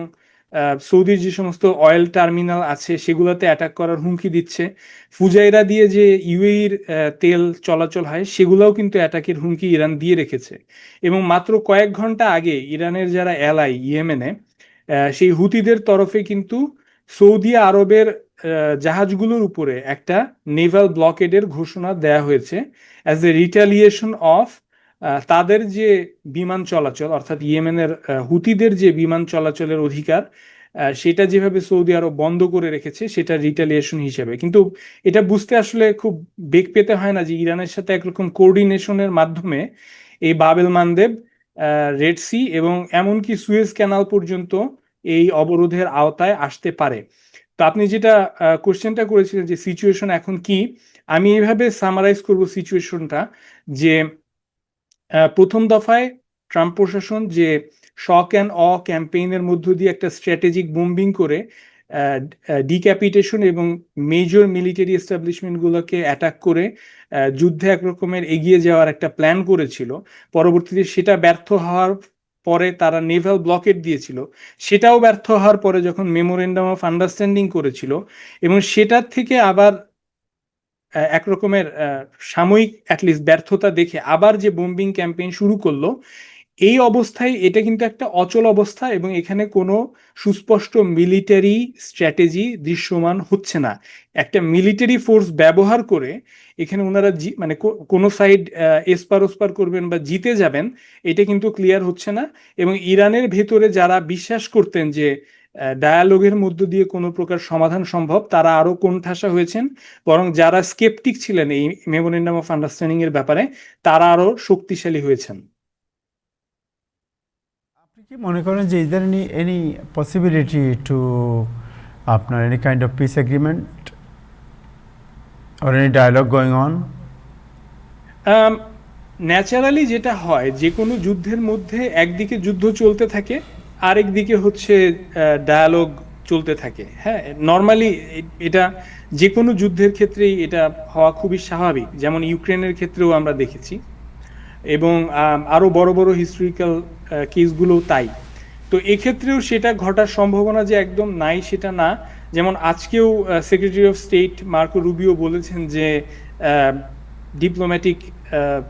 [SPEAKER 3] সৌদির যে সমস্ত অয়েল টার্মিনাল আছে সেগুলোতে অ্যাটাক করার হুমকি দিচ্ছে। ফুজাইরা দিয়ে যে ইউএইর তেল চলাচল হয় সেগুলোও কিন্তু অ্যাটাকের হুমকি ইরান দিয়ে রেখেছে। এবং মাত্র কয়েক ঘন্টা আগে ইরানের যারা এলাই ইয়েমেনে, সেই হুতিদের তরফে কিন্তু সৌদি আরবের জাহাজগুলোর উপরে একটা নেভাল ব্লকেডের ঘোষণা দেয়া হয়েছে অ্যাজ এ রিটালিয়েশন অফ তাদের যে বিমান চলাচল, অর্থাৎ ইয়েমেনের হুতিদের যে বিমান চলাচলের অধিকার, সেটা যেভাবে সৌদি আরব বন্ধ করে রেখেছে সেটা রিটালিয়েশন হিসেবে। কিন্তু এটা বুঝতে আসলে খুব বেগ পেতে হয় না যে ইরানের সাথে একরকম কোঅর্ডিনেশনের মাধ্যমে এই বাবেল মানদেব, রেড সি এবং এমনকি সুয়েজ ক্যানাল পর্যন্ত এই অবরোধের আওতায় আসতে পারে। তো আপনি যেটা কোশ্চেনটা করেছিলেন যে সিচুয়েশন এখন কি, আমি এইভাবে সামারাইজ করব সিচুয়েশনটা যে প্রথম দফায় ট্রাম্প প্রশাসন যে শক অ্যান্ড অ ক্যাম্পেইনের মধ্য দিয়ে একটা স্ট্র্যাটেজিক বোম্বিং করে ডিক্যাপিটেশন এবং মেজর মিলিটারি এস্টাবলিশমেন্টগুলোকে অ্যাটাক করে যুদ্ধে একরকমের এগিয়ে যাওয়ার একটা প্ল্যান করেছিল। পরবর্তীতে সেটা ব্যর্থ হওয়ার পরে তারা নেভাল ব্লকেট দিয়েছিল, সেটাও ব্যর্থ হওয়ার পরে যখন মেমোরেন্ডাম অফ আন্ডারস্ট্যান্ডিং করেছিল এবং সেটার থেকে আবার একরকমের সাময়িক অ্যাটলিস্ট ব্যর্থতা দেখে আবার যে বোম্বিং ক্যাম্পেইন শুরু করলো, এই অবস্থায় এটা কিন্তু একটা অচল অবস্থা এবং এখানে কোনো সুস্পষ্ট মিলিটারি স্ট্র্যাটেজি দৃশ্যমান হচ্ছে না। একটা মিলিটারি ফোর্স ব্যবহার করে এখানে ওনারা মানে কোনো সাইড এসপার ওসপার করবেন বা জিতে যাবেন, এটা কিন্তু ক্লিয়ার হচ্ছে না। এবং ইরানের ভেতরে যারা বিশ্বাস করতেন যে ডায়ালগের মধ্য দিয়ে কোনো প্রকার সমাধান সম্ভব, তারা আরো কোণঠাসা হয়েছেন, বরং যারা স্কেপটিক ছিলেন এই মেমোরেন্ডাম অফ আন্ডারস্ট্যান্ডিং এর ব্যাপারে তারা আরো শক্তিশালী হয়েছেন।
[SPEAKER 1] আপনি কি মনে করেন যে is there any possibility to আপনার any kind of peace agreement or any dialogue going on?
[SPEAKER 3] Naturally যেটা হয় যে কোনো যুদ্ধের মধ্যে একদিকে যুদ্ধ চলতে থাকে, আরেক দিকে হচ্ছে ডায়ালগ চলতে থাকে। হ্যাঁ, নর্মালি এটা যে কোনো যুদ্ধের ক্ষেত্রেই এটা হওয়া খুবই স্বাভাবিক, যেমন ইউক্রেনের ক্ষেত্রেও আমরা দেখেছি এবং আরো বড় বড় হিস্টোরিক্যাল কেসগুলো তাই। তো এক্ষেত্রেও সেটা ঘটার সম্ভাবনা যে একদম নাই সেটা না। যেমন আজকেও secretary of state Marco Rubio বলেছেন যে ডিপ্লোম্যাটিক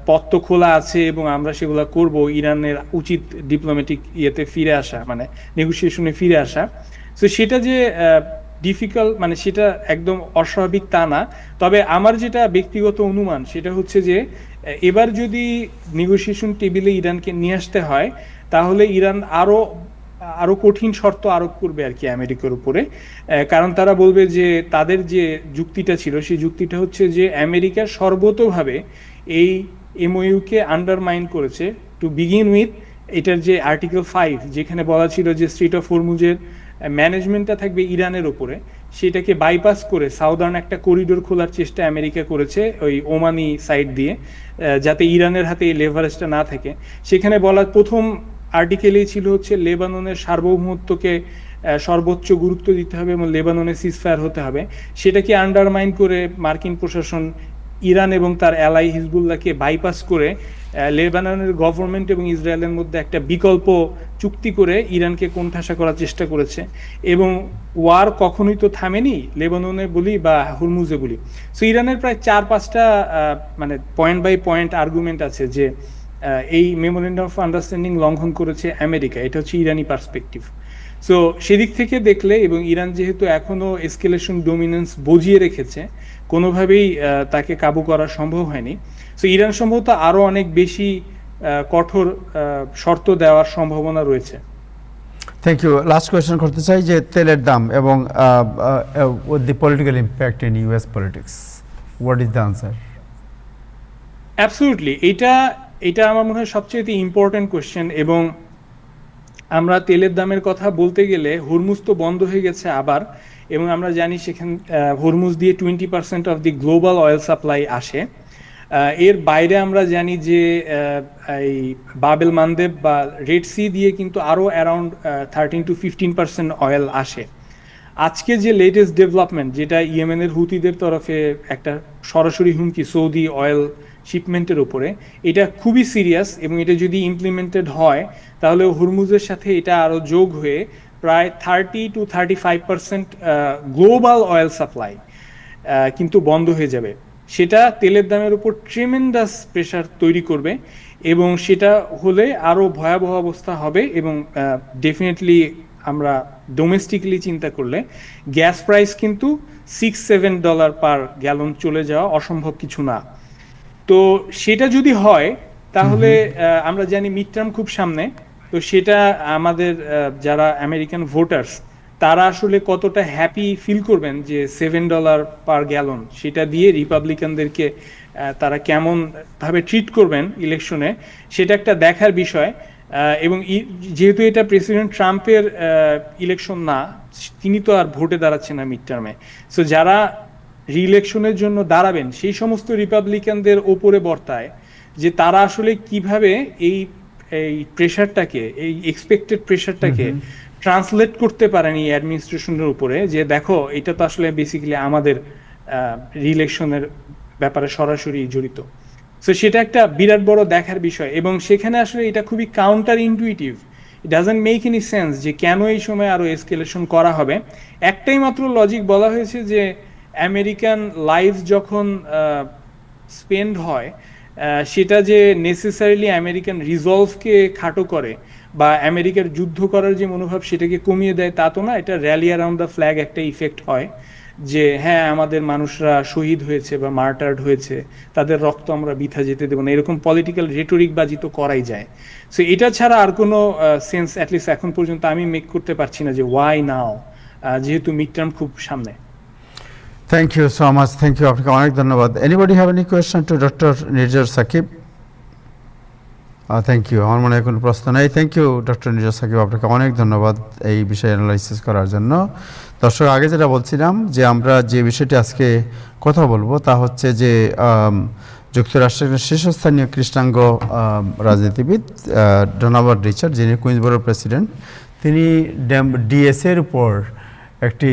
[SPEAKER 3] পথ তো খোলা আছে এবং আমরা সেগুলো করব, ইরানের উচিত ডিপ্লোম্যাটিক ইয়েতে ফিরে আসা, মানে নেগোসিয়েশনে ফিরে আসা। তো সেটা যে ডিফিকাল্ট, মানে সেটা একদম অস্বাভাবিক তা না। তবে আমার যেটা ব্যক্তিগত অনুমান সেটা হচ্ছে যে এবার যদি নেগোসিয়েশন টেবিলে ইরানকে নিয়ে আসতে হয় তাহলে ইরান আরো আরো কঠিন শর্ত আরোপ করবে আর কি আমেরিকার উপরে। কারণ তারা বলবে যে তাদের যে যুক্তিটা ছিল সেই যুক্তিটা হচ্ছে যে আমেরিকা সর্বতোভাবে এই এমওইউকে আন্ডারমাইন করেছে। টু বিগিন উইথ, এটার যে আর্টিকেল 5 যেখানে বলা ছিল যে স্ট্রেট অফ হরমুজের ম্যানেজমেন্টটা থাকবে ইরানের উপরে, সেটাকে বাইপাস করে সাউদার্ন একটা করিডোর খোলার চেষ্টা আমেরিকা করেছে ওই ওমানি সাইড দিয়ে, যাতে ইরানের হাতে এই লেভারেজটা না থাকে। সেখানে বলা প্রথম আর্টিকেলেই ছিল হচ্ছে লেবাননের সার্বভৌমত্বকে সর্বোচ্চ গুরুত্ব দিতে হবে এবং লেবাননে সিজফায়ার হতে হবে। সেটাকে আন্ডারমাইন করে মার্কিন প্রশাসন ইরান এবং তার অ্যালাই হিজবুল্লাহকে বাইপাস করে লেবাননের গভর্নমেন্ট এবং ইসরায়েলের মধ্যে একটা বিকল্প চুক্তি করে ইরানকে কোণঠাসা করার চেষ্টা করেছে। এবং ওয়ার কখনোই তো থামেনি, লেবাননে বলি বা হরমুজে বলি। সো ইরানের প্রায় 4-5টা মানে পয়েন্ট বাই পয়েন্ট আর্গুমেন্ট আছে যে এই মেমোরেন্ডাম অফ আন্ডারস্ট্যান্ডিং লঙ্ঘন করেছে আমেরিকা। এটা হচ্ছে ইরানি পার্সপেক্টিভ। সো সেদিক থেকে দেখলে, এবং ইরান যেহেতু এখনো এসকেলেশন ডোমিনেন্স বজিয়ে রেখেছে, কোনোভাবেই তাকে কাবু করা সম্ভব হয়নি। সো ইরান সম্ভবত আরো অনেক বেশি কঠোর শর্ত দেওয়ার সম্ভাবনা রয়েছে।
[SPEAKER 1] Thank you. লাস্ট কোয়েশ্চেন করতে চাই যে তেলের দাম এবং with the political impact in US politics, what is the answer?
[SPEAKER 3] Absolutely, এটা আমার মনে হয় সবচেয়ে ইম্পর্টেন্ট কোয়েশ্চেন। এবং আমরা তেলের দামের কথা বলতে গেলে হরমুজ তো বন্ধ হয়ে গেছে আবার, এবং আমরা জানি সেখানে হরমুজ দিয়ে 20% of the global oil supply আসে। এর বাইরে আমরা জানি যে এই বাবেল মানদেব বা রেড সি দিয়ে কিন্তু আরও অ্যারাউন্ড 13 to 15% অয়েল আসে। আজকে যে লেটেস্ট ডেভেলপমেন্ট, যেটা ইয়েমেনের হুতিদের তরফে একটা সরাসরি হুমকি সৌদি অয়েল শিপমেন্টের উপরে, এটা খুবই সিরিয়াস, এবং এটা যদি ইমপ্লিমেন্টেড হয় তাহলে হুরমুজের সাথে এটা আরও যোগ হয়ে প্রায় 30-35% গ্লোবাল অয়েল সাপ্লাই কিন্তু বন্ধ হয়ে যাবে। সেটা তেলের দামের উপর ট্রেমেন্ডাস প্রেশার তৈরি করবে, এবং সেটা হলে আরও ভয়াবহ অবস্থা হবে। এবং ডেফিনেটলি আমরা ডোমেস্টিকলি চিন্তা করলে গ্যাস প্রাইস কিন্তু $6-7 পার গ্যালন চলে যাওয়া অসম্ভব কিছু না। তো সেটা যদি হয় তাহলে আমরা জানি মিড টার্ম খুব সামনে, তো সেটা আমাদের যারা আমেরিকান ভোটার্স তারা আসলে কতটা হ্যাপি ফিল করবেন যে $7 পার গ্যালন, সেটা দিয়ে রিপাবলিকানদেরকে তারা কেমন ভাবে ট্রিট করবেন ইলেকশনে, সেটা একটা দেখার বিষয়। এবং যেহেতু এটা প্রেসিডেন্ট ট্রাম্পের ইলেকশন না, তিনি তো আর ভোটে দাঁড়াচ্ছেন না মিড টার্মে, সো যারা রিইলেকশনের জন্য দাঁড়াবেন সেই সমস্ত রিপাবলিকানদের ওপরে বর্তায় যে তারা আসলে কিভাবে এই এই প্রেশারটাকে, এই এক্সপেক্টেড প্রেশারটাকে ট্রান্সলেট করতে পারেন এই অ্যাডমিনিস্ট্রেশনের উপরে, যে দেখো এটা তো আসলে বেসিক্যালি আমাদের রিইলেকশনের ব্যাপারে সরাসরি জড়িত। সো সেটা একটা বিরাট বড় দেখার বিষয়, এবং সেখানে আসলে এটা খুবই counter intuitive. It doesn't make any sense যে কেন এই সময় আরও এসকেলেশন করা হবে। একটাই মাত্র লজিক বলা হয়েছে যে আমেরিকান লাইফ যখন স্পেন্ড হয়, সেটা যে নেসেসারিলি আমেরিকান রিজলভকে খাটো করে বা আমেরিকার যুদ্ধ করার যে মনোভাব সেটাকে কমিয়ে দেয় তা তো না। এটা র্যালি অ্যারাউন্ড দ্য ফ্ল্যাগ একটা ইফেক্ট হয় যে হ্যাঁ, আমাদের মানুষরা শহীদ হয়েছে বা মার্টার্ড হয়েছে, তাদের রক্ত আমরা বৃথা যেতে দেবো না, এরকম পলিটিক্যাল রেটরিক বাজি তো করাই যায়। সো এটা ছাড়া আর কোনো সেন্স অ্যাটলিস্ট এখন পর্যন্ত আমি মেক করতে পারছি না যে ওয়াই নাও, যেহেতু মিড টার্ম খুব সামনে।
[SPEAKER 1] Thank you so much, thank you, আপনাকে অনেক ধন্যবাদ। Anybody have any question to doctor Nirjhar Sakib? Thank you, আমার মনে হয় কোনো প্রশ্ন নেই। Thank you doctor Nirjhar Sakib, আপনাকে অনেক ধন্যবাদ এই বিষয়ে অ্যানালাইসিস করার জন্য। দর্শক, আগে যেটা বলছিলাম যে আমরা যে বিষয়টি আজকে কথা বলবো তা হচ্ছে যে যুক্তরাষ্ট্রের শীর্ষস্থানীয় কৃষ্ণাঙ্গ রাজনীতিবিদ ডোনাল্ড রিচার্ড, যিনি কুইন্সবরোর প্রেসিডেন্ট, তিনি ডিএসএর উপর একটি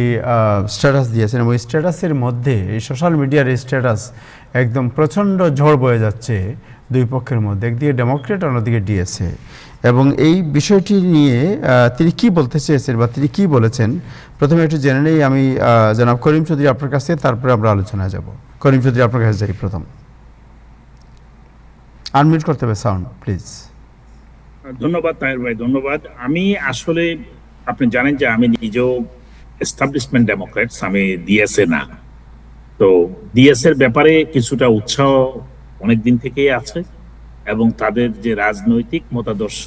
[SPEAKER 1] স্ট্যাটাস দিয়েছেন, এবং স্ট্যাটাসের মধ্যে এই সোশ্যাল মিডিয়ার স্ট্যাটাস একদম প্রচণ্ড ঝড় বয়ে যাচ্ছে দুই পক্ষের মধ্যে, একদিকে ডেমোক্রেট অন্যদিকে ডিএসএ। এবং এই বিষয়টি নিয়ে তিনি কি বলতে চেয়েছেন বা তিনি কি বলেছেন, প্রথমে একটু জেনে নেই আমি জনাব করিম চৌধুরী আপনার কাছে, তারপরে আমরা আলোচনায় যাব। করিম চৌধুরী আপনার কাছে যাই প্রথম। আনমিউট করতে হবে সাউন্ড প্লিজ।
[SPEAKER 4] ধন্যবাদ তাহের ভাই, ধন্যবাদ। আমি আসলে, আপনি জানেন যে আমি নিজেও এস্টাবলিশমেন্ট ডেমোক্রেটস, আমি ডিএসএ না। তো ডিএসএর ব্যাপারে কিছুটা উৎসাহ অনেকদিন থেকেই আছে, এবং তাদের যে রাজনৈতিক মতাদর্শ,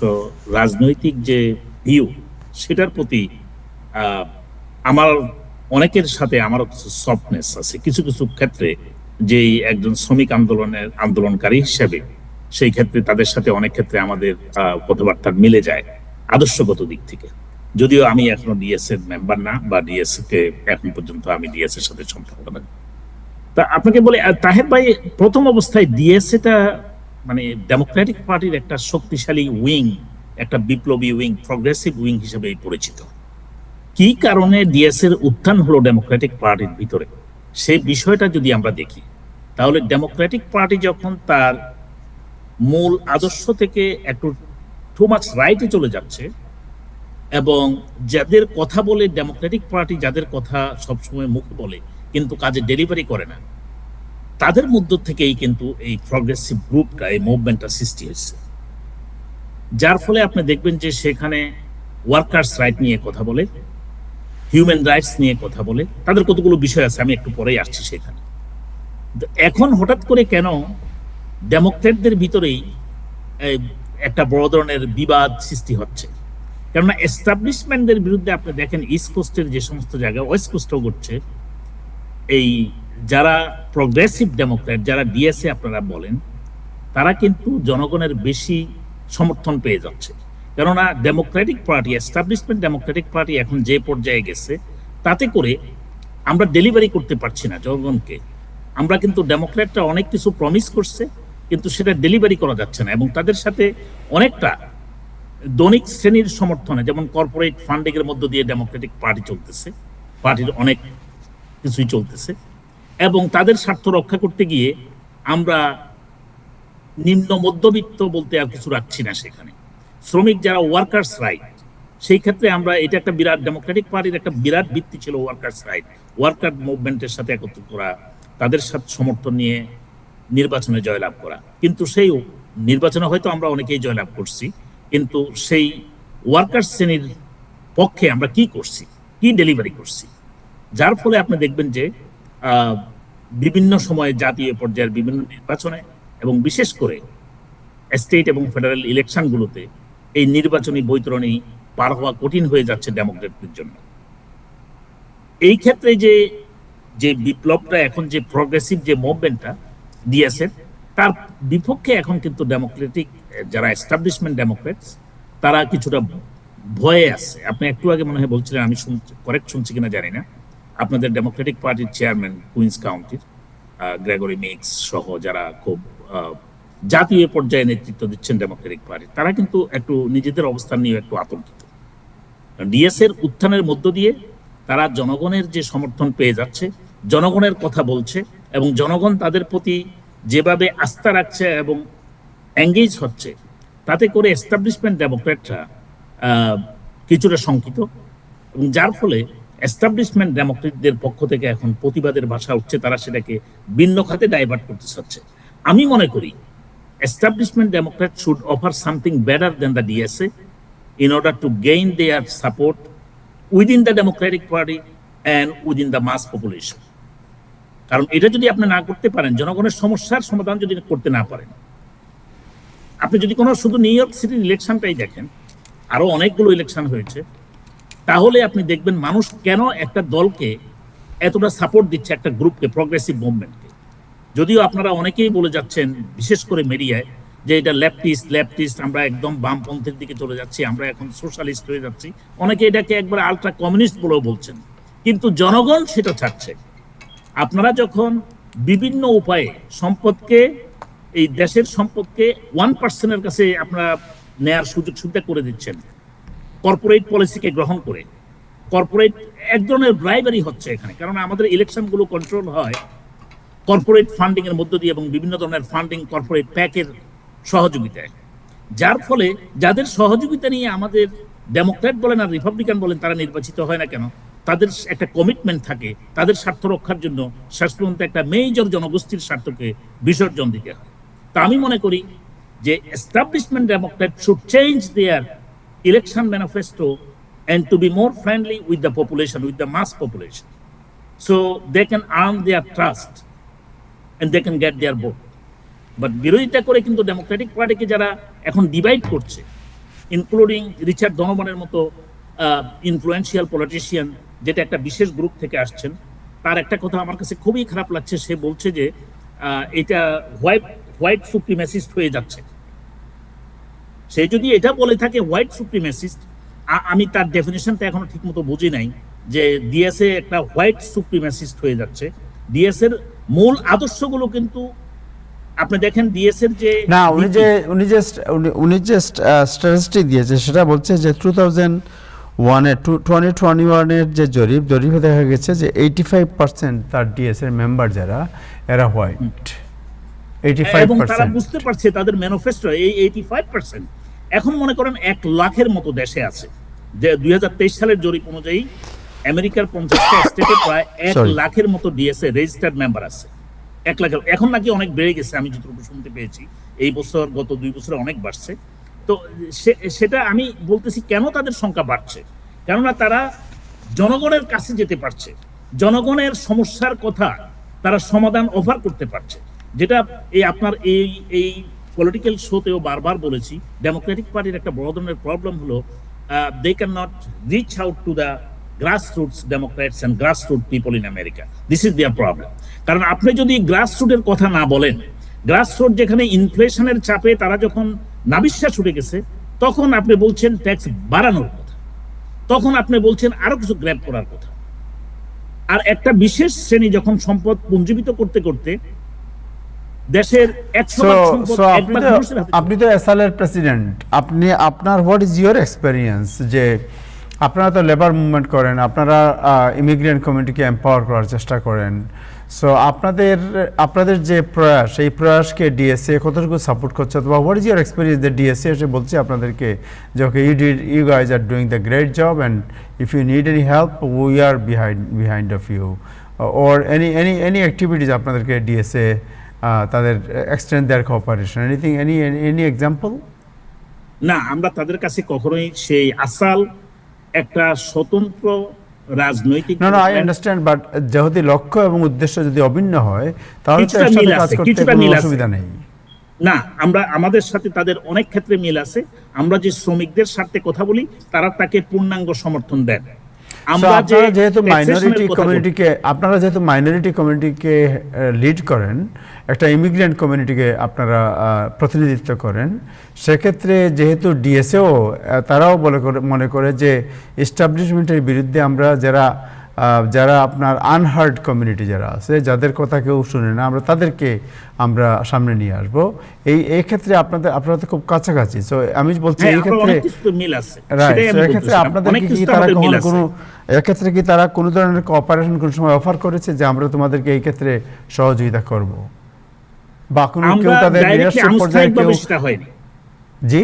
[SPEAKER 4] রাজনৈতিক যে ভিউ, সেটার প্রতি আমার অনেকের সাথে আমারও কিছু সফটনেস আছে কিছু কিছু ক্ষেত্রে। যেই একজন শ্রমিক আন্দোলনকারী হিসেবে সেই ক্ষেত্রে তাদের সাথে অনেক ক্ষেত্রে আমাদের কথাবার্তা মিলে যায় আদর্শগত দিক থেকে। যদিও আমি এখনো ডিএসএ এর মেম্বার না, বা ডিএসএ কে এখন পর্যন্ত আমি ডিএসএ এর সাথে সম্পর্ক না। তা আপনাকে বলে তাহের ভাই, প্রথম অবস্থায় ডিএসএটা মানে ডেমোক্রেটিক পার্টির একটা শক্তিশালী উইং, একটা বিপ্লবী উইং, প্রগ্রেসিভ উইং হিসেবে পরিচিত। কি কারণে ডিএসএ এর উত্থান হলো ডেমোক্রেটিক পার্টির ভিতরে, সেই বিষয়টা যদি আমরা দেখি, তাহলে ডেমোক্রেটিক পার্টি যখন তার মূল আদর্শ থেকে একটু টু মাচ রাইটে চলে যাচ্ছে, এবং যাদের কথা বলে ডেমোক্রেটিক পার্টি, যাদের কথা সবসময় মুখে বলে কিন্তু কাজে ডেলিভারি করে না, তাদের মধ্য থেকেই কিন্তু এই প্রগ্রেসিভ গ্রুপটা, এই মুভমেন্টটা সৃষ্টি হয়েছে। যার ফলে আপনি দেখবেন যে সেখানে ওয়ার্কার্স রাইট নিয়ে কথা বলে, হিউম্যান রাইটস নিয়ে কথা বলে, তাদের কতগুলো বিষয় আছে, আমি একটু পরেই আসছি সেখানে। এখন হঠাৎ করে কেন ডেমোক্রেটদের ভিতরেই একটা বড় ধরনের বিবাদ সৃষ্টি হচ্ছে? কেননা এস্টাবলিশমেন্টের বিরুদ্ধে আপনি দেখেন ইস্ট কোস্টের যে সমস্ত জায়গায়, ওয়েস্ট কোস্টেও ঘটছে, এই যারা প্রগ্রেসিভ ডেমোক্রেট, যারা ডিএসএ আপনারা বলেন, তারা কিন্তু জনগণের বেশি সমর্থন পেয়ে যাচ্ছে। কেননা Democratic party, establishment Democratic party এখন যে পর্যায়ে গেছে, তাতে করে আমরা ডেলিভারি করতে পারছি না জনগণকে। আমরা কিন্তু ডেমোক্রেটরা অনেক কিছু প্রমিস করছে, কিন্তু সেটা ডেলিভারি করা যাচ্ছে না, এবং তাদের সাথে অনেকটা দৈনিক শ্রেণীর সমর্থনে, যেমন কর্পোরেট ফান্ডিং এর মধ্য দিয়ে ডেমোক্রেটিক পার্টি চলতেছে, পার্টির অনেক কিছুই চলতেছে, এবং তাদের স্বার্থ রক্ষা করতে গিয়ে আমরা নিম্ন মধ্যবিত্ত বলতে আর কিছু রাখছি না সেখানে। শ্রমিক যারা ওয়ার্কার্স রাইট, সেই ক্ষেত্রে আমরা এটা একটা বিরাট ডেমোক্রেটিক পার্টির একটা বিরাট ভিত্তি ছিল ওয়ার্কার্স রাইট, ওয়ার্কার মুভমেন্টের সাথে একত্র করা, তাদের সাথে সমর্থন নিয়ে নির্বাচনে জয়লাভ করা। কিন্তু সেই নির্বাচনে হয়তো আমরা অনেকেই জয়লাভ করছি, কিন্তু সেই ওয়ার্কার্স শ্রেণীর পক্ষে আমরা কি করছি, কি ডেলিভারি করছি, যার ফলে আপনি দেখবেন যে বিভিন্ন সময়ে জাতীয় পর্যায়ের বিভিন্ন নির্বাচনে এবং বিশেষ করে স্টেট এবং ফেডারেল ইলেকশনগুলোতে এই নির্বাচনী বৈতরণী পার হওয়া কঠিন হয়ে যাচ্ছে ডেমোক্রেটদের জন্য। এই ক্ষেত্রে যে যে বিপ্লবটা এখন, যে প্রগ্রেসিভ যে মুভমেন্টটা দিয়েছে, তার বিপক্ষে এখন কিন্তু ডেমোক্রেটিক যারা এস্টাবলিশমেন্ট ডেমোক্রেটস তারা কিছুটা ভয়ে আছে। আপনি একটু আগে মনে হয় বলছিলেন, আমি কারেক্ট শুনছি কিনা জানি না, আপনাদের ডেমোক্রেটিক পার্টির চেয়ারম্যান কুইন্স কাউন্টির গ্রেগরি মিক্স সহ যারা খুব জাতীয় পর্যায়ে নেতৃত্ব দিচ্ছেন ডেমোক্রেটিক পার্টি, তারা কিন্তু একটু নিজেদের অবস্থান নিয়ে একটু আতঙ্কিত। ডিএস এর উত্থানের মধ্য দিয়ে তারা জনগণের যে সমর্থন পেয়ে যাচ্ছে, জনগণের কথা বলছে, এবং জনগণ তাদের প্রতি যেভাবে আস্থা রাখছে এবং এঙ্গেজ হচ্ছে, তাতে করে এস্টাবলিশমেন্ট ডেমোক্রেটরা কিছুটা শঙ্কিত, এবং যার ফলে এস্টাবলিশমেন্ট ডেমোক্রেটদের পক্ষ থেকে এখন প্রতিবাদের ভাষা উঠছে, তারা সেটাকে ভিন্ন খাতে ডাইভার্ট করতে চাচ্ছে। আমি মনে করি establishment Democrats should offer something better than the DSA in order to gain their support within the Democratic Party and within the mass population. কারণ এটা যদি আপনি না করতে পারেন, জনগণের সমস্যার সমাধান যদি করতে না পারেন, আপনি যদি কোনো শুধু নিউ ইয়র্ক সিটির ইলেকশনটাই দেখেন, আরো অনেকগুলো ইলেকশন হয়েছে, তাহলে আপনি দেখবেন মানুষ কেন একটা দলকে এতটা সাপোর্ট দিচ্ছে, একটা গ্রুপকে, প্রগ্রেসিভ মুভমেন্টকে। যদিও আপনারা অনেকেই বলে যাচ্ছেন, বিশেষ করে মিডিয়ায়, যে এটা লেফটিস্ট, আমরা একদম বামপন্থীর দিকে চলে যাচ্ছি, আমরা এখন সোশ্যালিস্ট হয়ে যাচ্ছি, অনেকে এটাকে একবার আলট্রা কমিউনিস্ট বলেও বলছেন, কিন্তু জনগণ সেটা চাচ্ছে। আপনারা যখন বিভিন্ন উপায়ে সম্পদকে, এই দেশের সম্পদকে 1% কাছে আপনারা নেয়ার সুযোগ সুবিধা করে দিচ্ছেন, কর্পোরেট পলিসিকে গ্রহণ করে, কর্পোরেট এক ধরনের ব্রাইবারি হচ্ছে এখানে, কারণ আমাদের ইলেকশনগুলো কন্ট্রোল হয় কর্পোরেট ফান্ডিং এর মধ্য দিয়ে এবং বিভিন্ন ধরনের ফান্ডিং কর্পোরেট প্যাকের সহযোগিতায়, যার ফলে যাদের সহযোগিতা নিয়ে আমাদের ডেমোক্র্যাট বলেন আর রিপাবলিকান বলেন তারা নির্বাচিত হয় না কেন, তাদের একটা কমিটমেন্ট থাকে, তাদের স্বার্থ রক্ষার জন্য শেষ পর্যন্ত একটা মেজর জনগোষ্ঠীর স্বার্থকে বিসর্জন দিতে হয়। তা আমি মনে করি যে establishment democrat should change their election manifesto and to be more friendly with the population, with the mass population, so they can earn their trust and they can get their vote. But বিরোধিতা করে কিন্তু ডেমোক্রেটিক পার্টিকে যারা এখন ডিভাইড করছে, ইনক্লুডিং রিচার্ড ডনোভানের মতো ইনফ্লুয়েন্সিয়াল পলিটিশিয়ান, যেটা একটা বিশেষ গ্রুপ থেকে আসছেন, তার একটা কথা আমার কাছে খুবই খারাপ লাগছে। সে বলছে যে এটা হোয়াইট সুপ্রিমেসিস্ট হয়ে যাচ্ছে। সে যদি এটা বলে থাকে হোয়াইট সুপ্রিমেসিস্ট, আমি তার ডেফিনেশনটা এখনো ঠিক মতো বুঝি নাই, যে ডিএসএ একটা হোয়াইট সুপ্রিমেসিস্ট হয়ে যাচ্ছে। ডিএস এর মূল আদর্শগুলো কিন্তু আপনি দেখেন, ডিএস এর যে
[SPEAKER 1] না, উনি যে স্ট্যাটিস্টিক দিয়েছে সেটা বলছে যে 2021 এর যে জরিপে দেখা গেছে যে 85% তার ডিএস এর মেম্বার যারা, এরা হোয়াইট। 85%।
[SPEAKER 4] এবং তারা বুঝতে পারছে তাদের ম্যানিফেস্টো এই 85%। এখন মনে করেন 1 লাখের মতো দেশে আছে, যে 2023 সালের জরিপ অনুযায়ী আমেরিকার 50টা স্টেটে প্রায় 1 লাখের মতো ডিএসএ রেজিস্টার্ড মেম্বার আছে। 1 লাখ, এখন নাকি অনেক বেড়ে গেছে, আমি যতটুকু শুনতে পেয়েছি এই বছর, গত 2 বছরে অনেক বাড়ছে। তো সেটা আমি বলতেছি কেন তাদের সংখ্যা বাড়ছে, কেননা তারা জনগণের কাছে যেতে পারছে, জনগণের সমস্যার কথা তারা সমাধান অফার করতে পারছে। যেটা এই আপনার এই পলিটিক্যাল শোতেও বারবার বলেছি, ডেমোক্রেটিক পার্টির একটা বড় ধরনের প্রবলেম হলো they cannot reach out to the grassroots Democrats and grassroots people in America. This is their problem. কারণ আপনি যদি গ্রাসরুটের কথা না বলেন, গ্রাসরুট যেখানে ইনফ্লেশনের চাপে তারা যখন নাবিশ্বাস উঠে গেছে, তখন আপনি বলছেন ট্যাক্স বাড়ানোর কথা, তখন আপনি বলছেন আরো কিছু গ্র্যাব করার কথা। আর একটা বিশেষ শ্রেণী যখন সম্পদ পুঞ্জীবিত করতে করতে দেশের 100% সম্পদ একবার মানুষের হাতে।
[SPEAKER 1] আপনি তো এসএল এর প্রেসিডেন্ট, আপনার হোয়াট ইজ ইওর এক্সপেরিয়েন্স, যে আপনারা তো লেবার মুভমেন্ট করেন, আপনারা ইমিগ্রেন্ট কমিউনিটিকে এম্পাওয়ার করার চেষ্টা করেন। সো আপনাদের যে প্রয়াস, এই প্রয়াসকে ডিএসএ কতটুকু সাপোর্ট করছে, অথবা হোয়াট ইজ ইউর এক্সপিরিয়েন্স যে ডিএসএ এসে বলছে আপনাদেরকে যে okay you guys are doing the great job and if you need any help we are behind of you, or any activities আপনাদেরকে ডিএসএ তাদের extend their cooperation, any example?
[SPEAKER 4] না, আমরা তাদের কাছে কখনোই সেই আসাল একটা স্বতন্ত্র রাজনৈতিক
[SPEAKER 1] না, আই আন্ডারস্ট্যান্ড, বাট যেহেতু লক্ষ্য এবং উদ্দেশ্য যদি অভিন্ন হয় তাহলে তো
[SPEAKER 4] কিছুটা
[SPEAKER 1] একসাথে
[SPEAKER 4] মিল
[SPEAKER 1] কাজ
[SPEAKER 4] আছে,
[SPEAKER 1] করতে
[SPEAKER 4] কিছুটা
[SPEAKER 1] কোনো
[SPEAKER 4] মিল আছে।
[SPEAKER 1] অসুবিধা নেই।
[SPEAKER 4] না, আমাদের সাথে তাদের অনেক ক্ষেত্রে মিল আছে। আমরা যে শ্রমিকদের স্বার্থে কথা বলি তারা তাকে পূর্ণাঙ্গ সমর্থন দেন।
[SPEAKER 1] আপনারা যেহেতু মাইনরিটি কমিউনিটিকে লিড করেন, একটা ইমিগ্রেন্ট কমিউনিটিকে আপনারা প্রতিনিধিত্ব করেন, সেক্ষেত্রে যেহেতু ডিএসএও তারাও মনে করে যে এস্টাবলিশমেন্টের বিরুদ্ধে আমরা যারা আপনার আনহার্ড কমিউনিটি যারা আছে, যাদের কথা কেউ শুনে না, আমরা তাদেরকে আমরা সামনে নিয়ে আসবো। এই ক্ষেত্রে আপনারা তো খুব কাছাকাছি। সো আমি বলছি এই ক্ষেত্রে এক্ষেত্রে কি তারা কোনো ধরনের কোঅপারেশন কোনো সময় অফার করেছে যে আমরা তোমাদেরকে এই ক্ষেত্রে সহযোগিতা করব, বা কোনো কেউ তাদের লিডারশিপ পর্যায়ে কেউ? জি,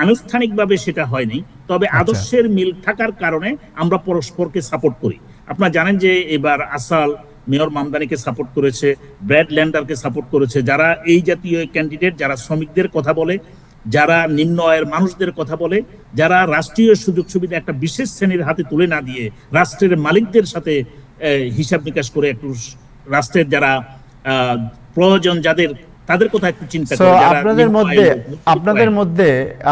[SPEAKER 4] আনুষ্ঠানিকভাবে সেটা হয়নি, তবে আদর্শের মিল থাকার কারণে আমরা পরস্পরকে সাপোর্ট করি। আপনারা জানেন যে এবার আসাল মেয়র মামদানিকে সাপোর্ট করেছে, ব্র্যাড ল্যান্ডারকে সাপোর্ট করেছে, যারা এই জাতীয় ক্যান্ডিডেট, যারা শ্রমিকদের কথা বলে, যারা নিম্ন আয়ের মানুষদের কথা বলে, যারা রাষ্ট্রীয় সুযোগ সুবিধা একটা বিশেষ শ্রেণীর হাতে তুলে না দিয়ে রাষ্ট্রের মালিকদের সাথে হিসাব নিকাশ করে একটু রাষ্ট্রের যারা প্রয়োজন যাদের, তাদের কথা একটু চিন্তা করে।
[SPEAKER 1] আপনাদের মধ্যে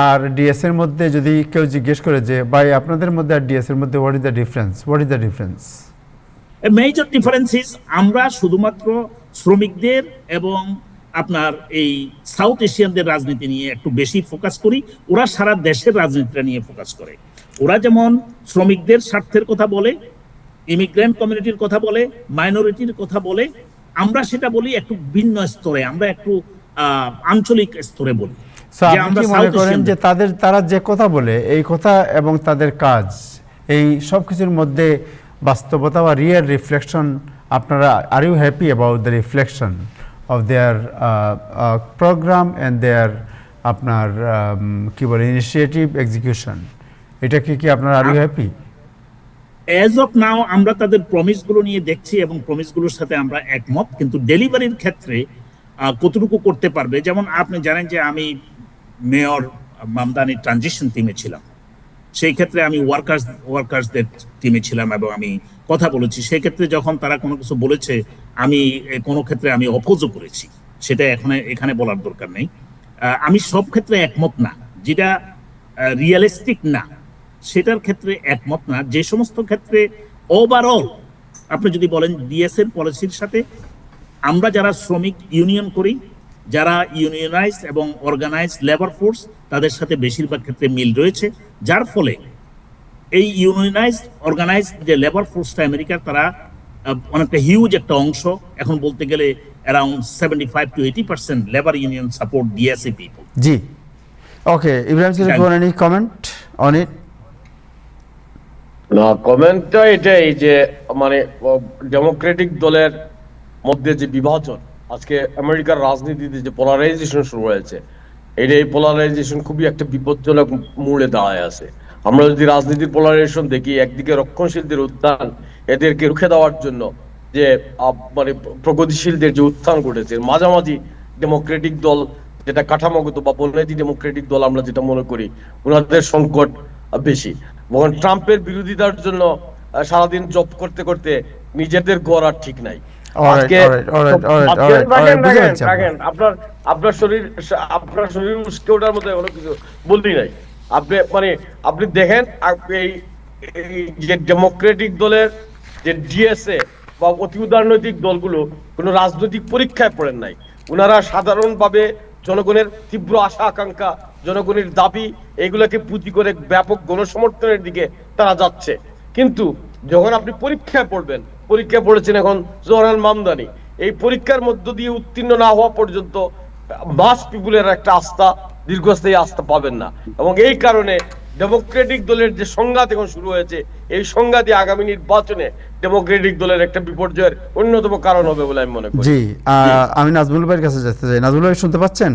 [SPEAKER 1] আর ডিএস এর মধ্যে যদি কেউ জিজ্ঞেস করে যে ভাই আপনাদের মধ্যে আর ডিএস এর মধ্যে what is the difference?
[SPEAKER 4] Major difference is আমরা শুধুমাত্র শ্রমিকদের এবং আপনার এই সাউথ এশিয়ানদের রাজনীতি নিয়ে একটু বেশি ফোকাস করি, ওরা সারা দেশের রাজনীতিটা নিয়ে ফোকাস করে। ওরা যেমন শ্রমিকদের স্বার্থের কথা বলে, ইমিগ্রেন্ট কমিউনিটির কথা বলে, মাইনরিটির কথা বলে, আমরা সেটা বলি একটু ভিন্ন স্তরে, আমরা একটু আঞ্চলিক স্তরে বলি।
[SPEAKER 1] আপনি কি মনে করেন যে তারা যে কথা বলে এই কথা এবং তাদের কাজ, এই সব কিছুর মধ্যে বাস্তবতা বা রিয়েল রিফ্লেকশন, আপনারা are you happy about the reflection of their programme and their আপনার কি বলে ইনিশিয়েটিভ এক্সিকিউশন, এটা কি আপনারা are you happy?
[SPEAKER 4] As of now আমরা তাদের প্রমিসগুলো নিয়ে দেখছি এবং প্রমিসগুলোর সাথে আমরা একমত, কিন্তু ডেলিভারির ক্ষেত্রে কতটুকু করতে পারবে। যেমন আপনি জানেন যে আমি মেয়র মামদানি ট্রানজিশন টিমে ছিলাম, সেই ক্ষেত্রে আমি ওয়ার্কার্সদের টিমে ছিলাম এবং আমি কথা বলেছি। সেই ক্ষেত্রে যখন তারা কোনো কিছু বলেছে, আমি কোনো ক্ষেত্রে আমি অপোজও করেছি, সেটা এখানে বলার দরকার নেই। আমি সব ক্ষেত্রে একমত না, যেটা রিয়েলিস্টিক না সেটার ক্ষেত্রে একমত না। যে সমস্ত ক্ষেত্রে ওভারঅল আপনি যদি বলেন ডিএস এর পলিসির সাথে আমরা যারা শ্রমিক ইউনিয়ন করি, যারা ইউনিয়নাইজড এবং অর্গানাইজড লেবার ফোর্স, তাদের সাথে বেশিরভাগ ক্ষেত্রে মিল রয়েছে, যার ফলে এই ইউনিয়নাইজড অর্গানাইজড যে লেবার ফোর্সটা আমেরিকার, তারা অনেকটা হিউজ একটা অংশ, এখন বলতে গেলে around 75 to 80% labour union support DSA people.
[SPEAKER 1] G, okay, Ibrahim Siddique, any comment on it?
[SPEAKER 5] না, কমেন্টটা এটাই যে মানে ডেমোক্রেটিক দলের মধ্যে যে বিভাজন, আজকে আমেরিকার রাজনীতিতে যে পোলারাইজেশন শুরু হয়েছে, এই পোলারাইজেশন খুবই একটা বিপজ্জনক মূলে দাঁড়ায় আছে। আমরা যদি রাজনীতির পোলারাইজেশন দেখি, একদিকে রক্ষণশীলদের উত্থান, এদেরকে রুখে দেওয়ার জন্য যে মানে প্রগতিশীলদের যে উত্থান ঘটেছে, মাঝামাঝি ডেমোক্রেটিক দল যেটা কাঠামোগত বা বলনেতি ডেমোক্রেটিক দল আমরা যেটা মনে করি, ওনাদের সংকট বেশি। এবং ট্রাম্পের বিরোধিতার জন্য সারাদিন জব করতে করতে নিজেদের গড় আর ঠিক নাই। আপনার শরীর উস্কে ওঠার মতো কোনো কিছু বলতেই নাই। আপনি দেখেন এই যে ডেমোক্রেটিক দলের যে ডিএসএ বা অতি উদারনৈতিক দলগুলো কোনো রাজনৈতিক পরীক্ষায় পড়েন নাই। ওনারা সাধারণভাবে জনগণের তীব্র আশা আকাঙ্ক্ষা, জনগণের দাবি, এগুলোকে পুঁজি করে ব্যাপক গণসমর্থনের দিকে তারা যাচ্ছে। কিন্তু যখন আপনি পরীক্ষায় পড়বেন, পরীক্ষায় পড়েছেন এখন জোহরান মামদানি, এই পরীক্ষার মধ্য দিয়ে উত্তীর্ণ না হওয়া পর্যন্ত মাস পিপুলের একটা আস্থা, দীর্ঘস্থায়ী আস্থা পাবেন না। এবং এই কারণে ডেমোক্রেটিক দলের যে সংঘাত এখন শুরু হয়েছে, এই সংঘাতই আগামী নির্বাচনে ডেমোক্রেটিক দলের একটা বিপর্যয়ের অন্যতম কারণ হবে বলে আমি মনে করি।
[SPEAKER 1] জি, আমি নাজমুল ভাইয়ের কাছে যেতে চাই। নাজমুল ভাই শুনতে পাচ্ছেন?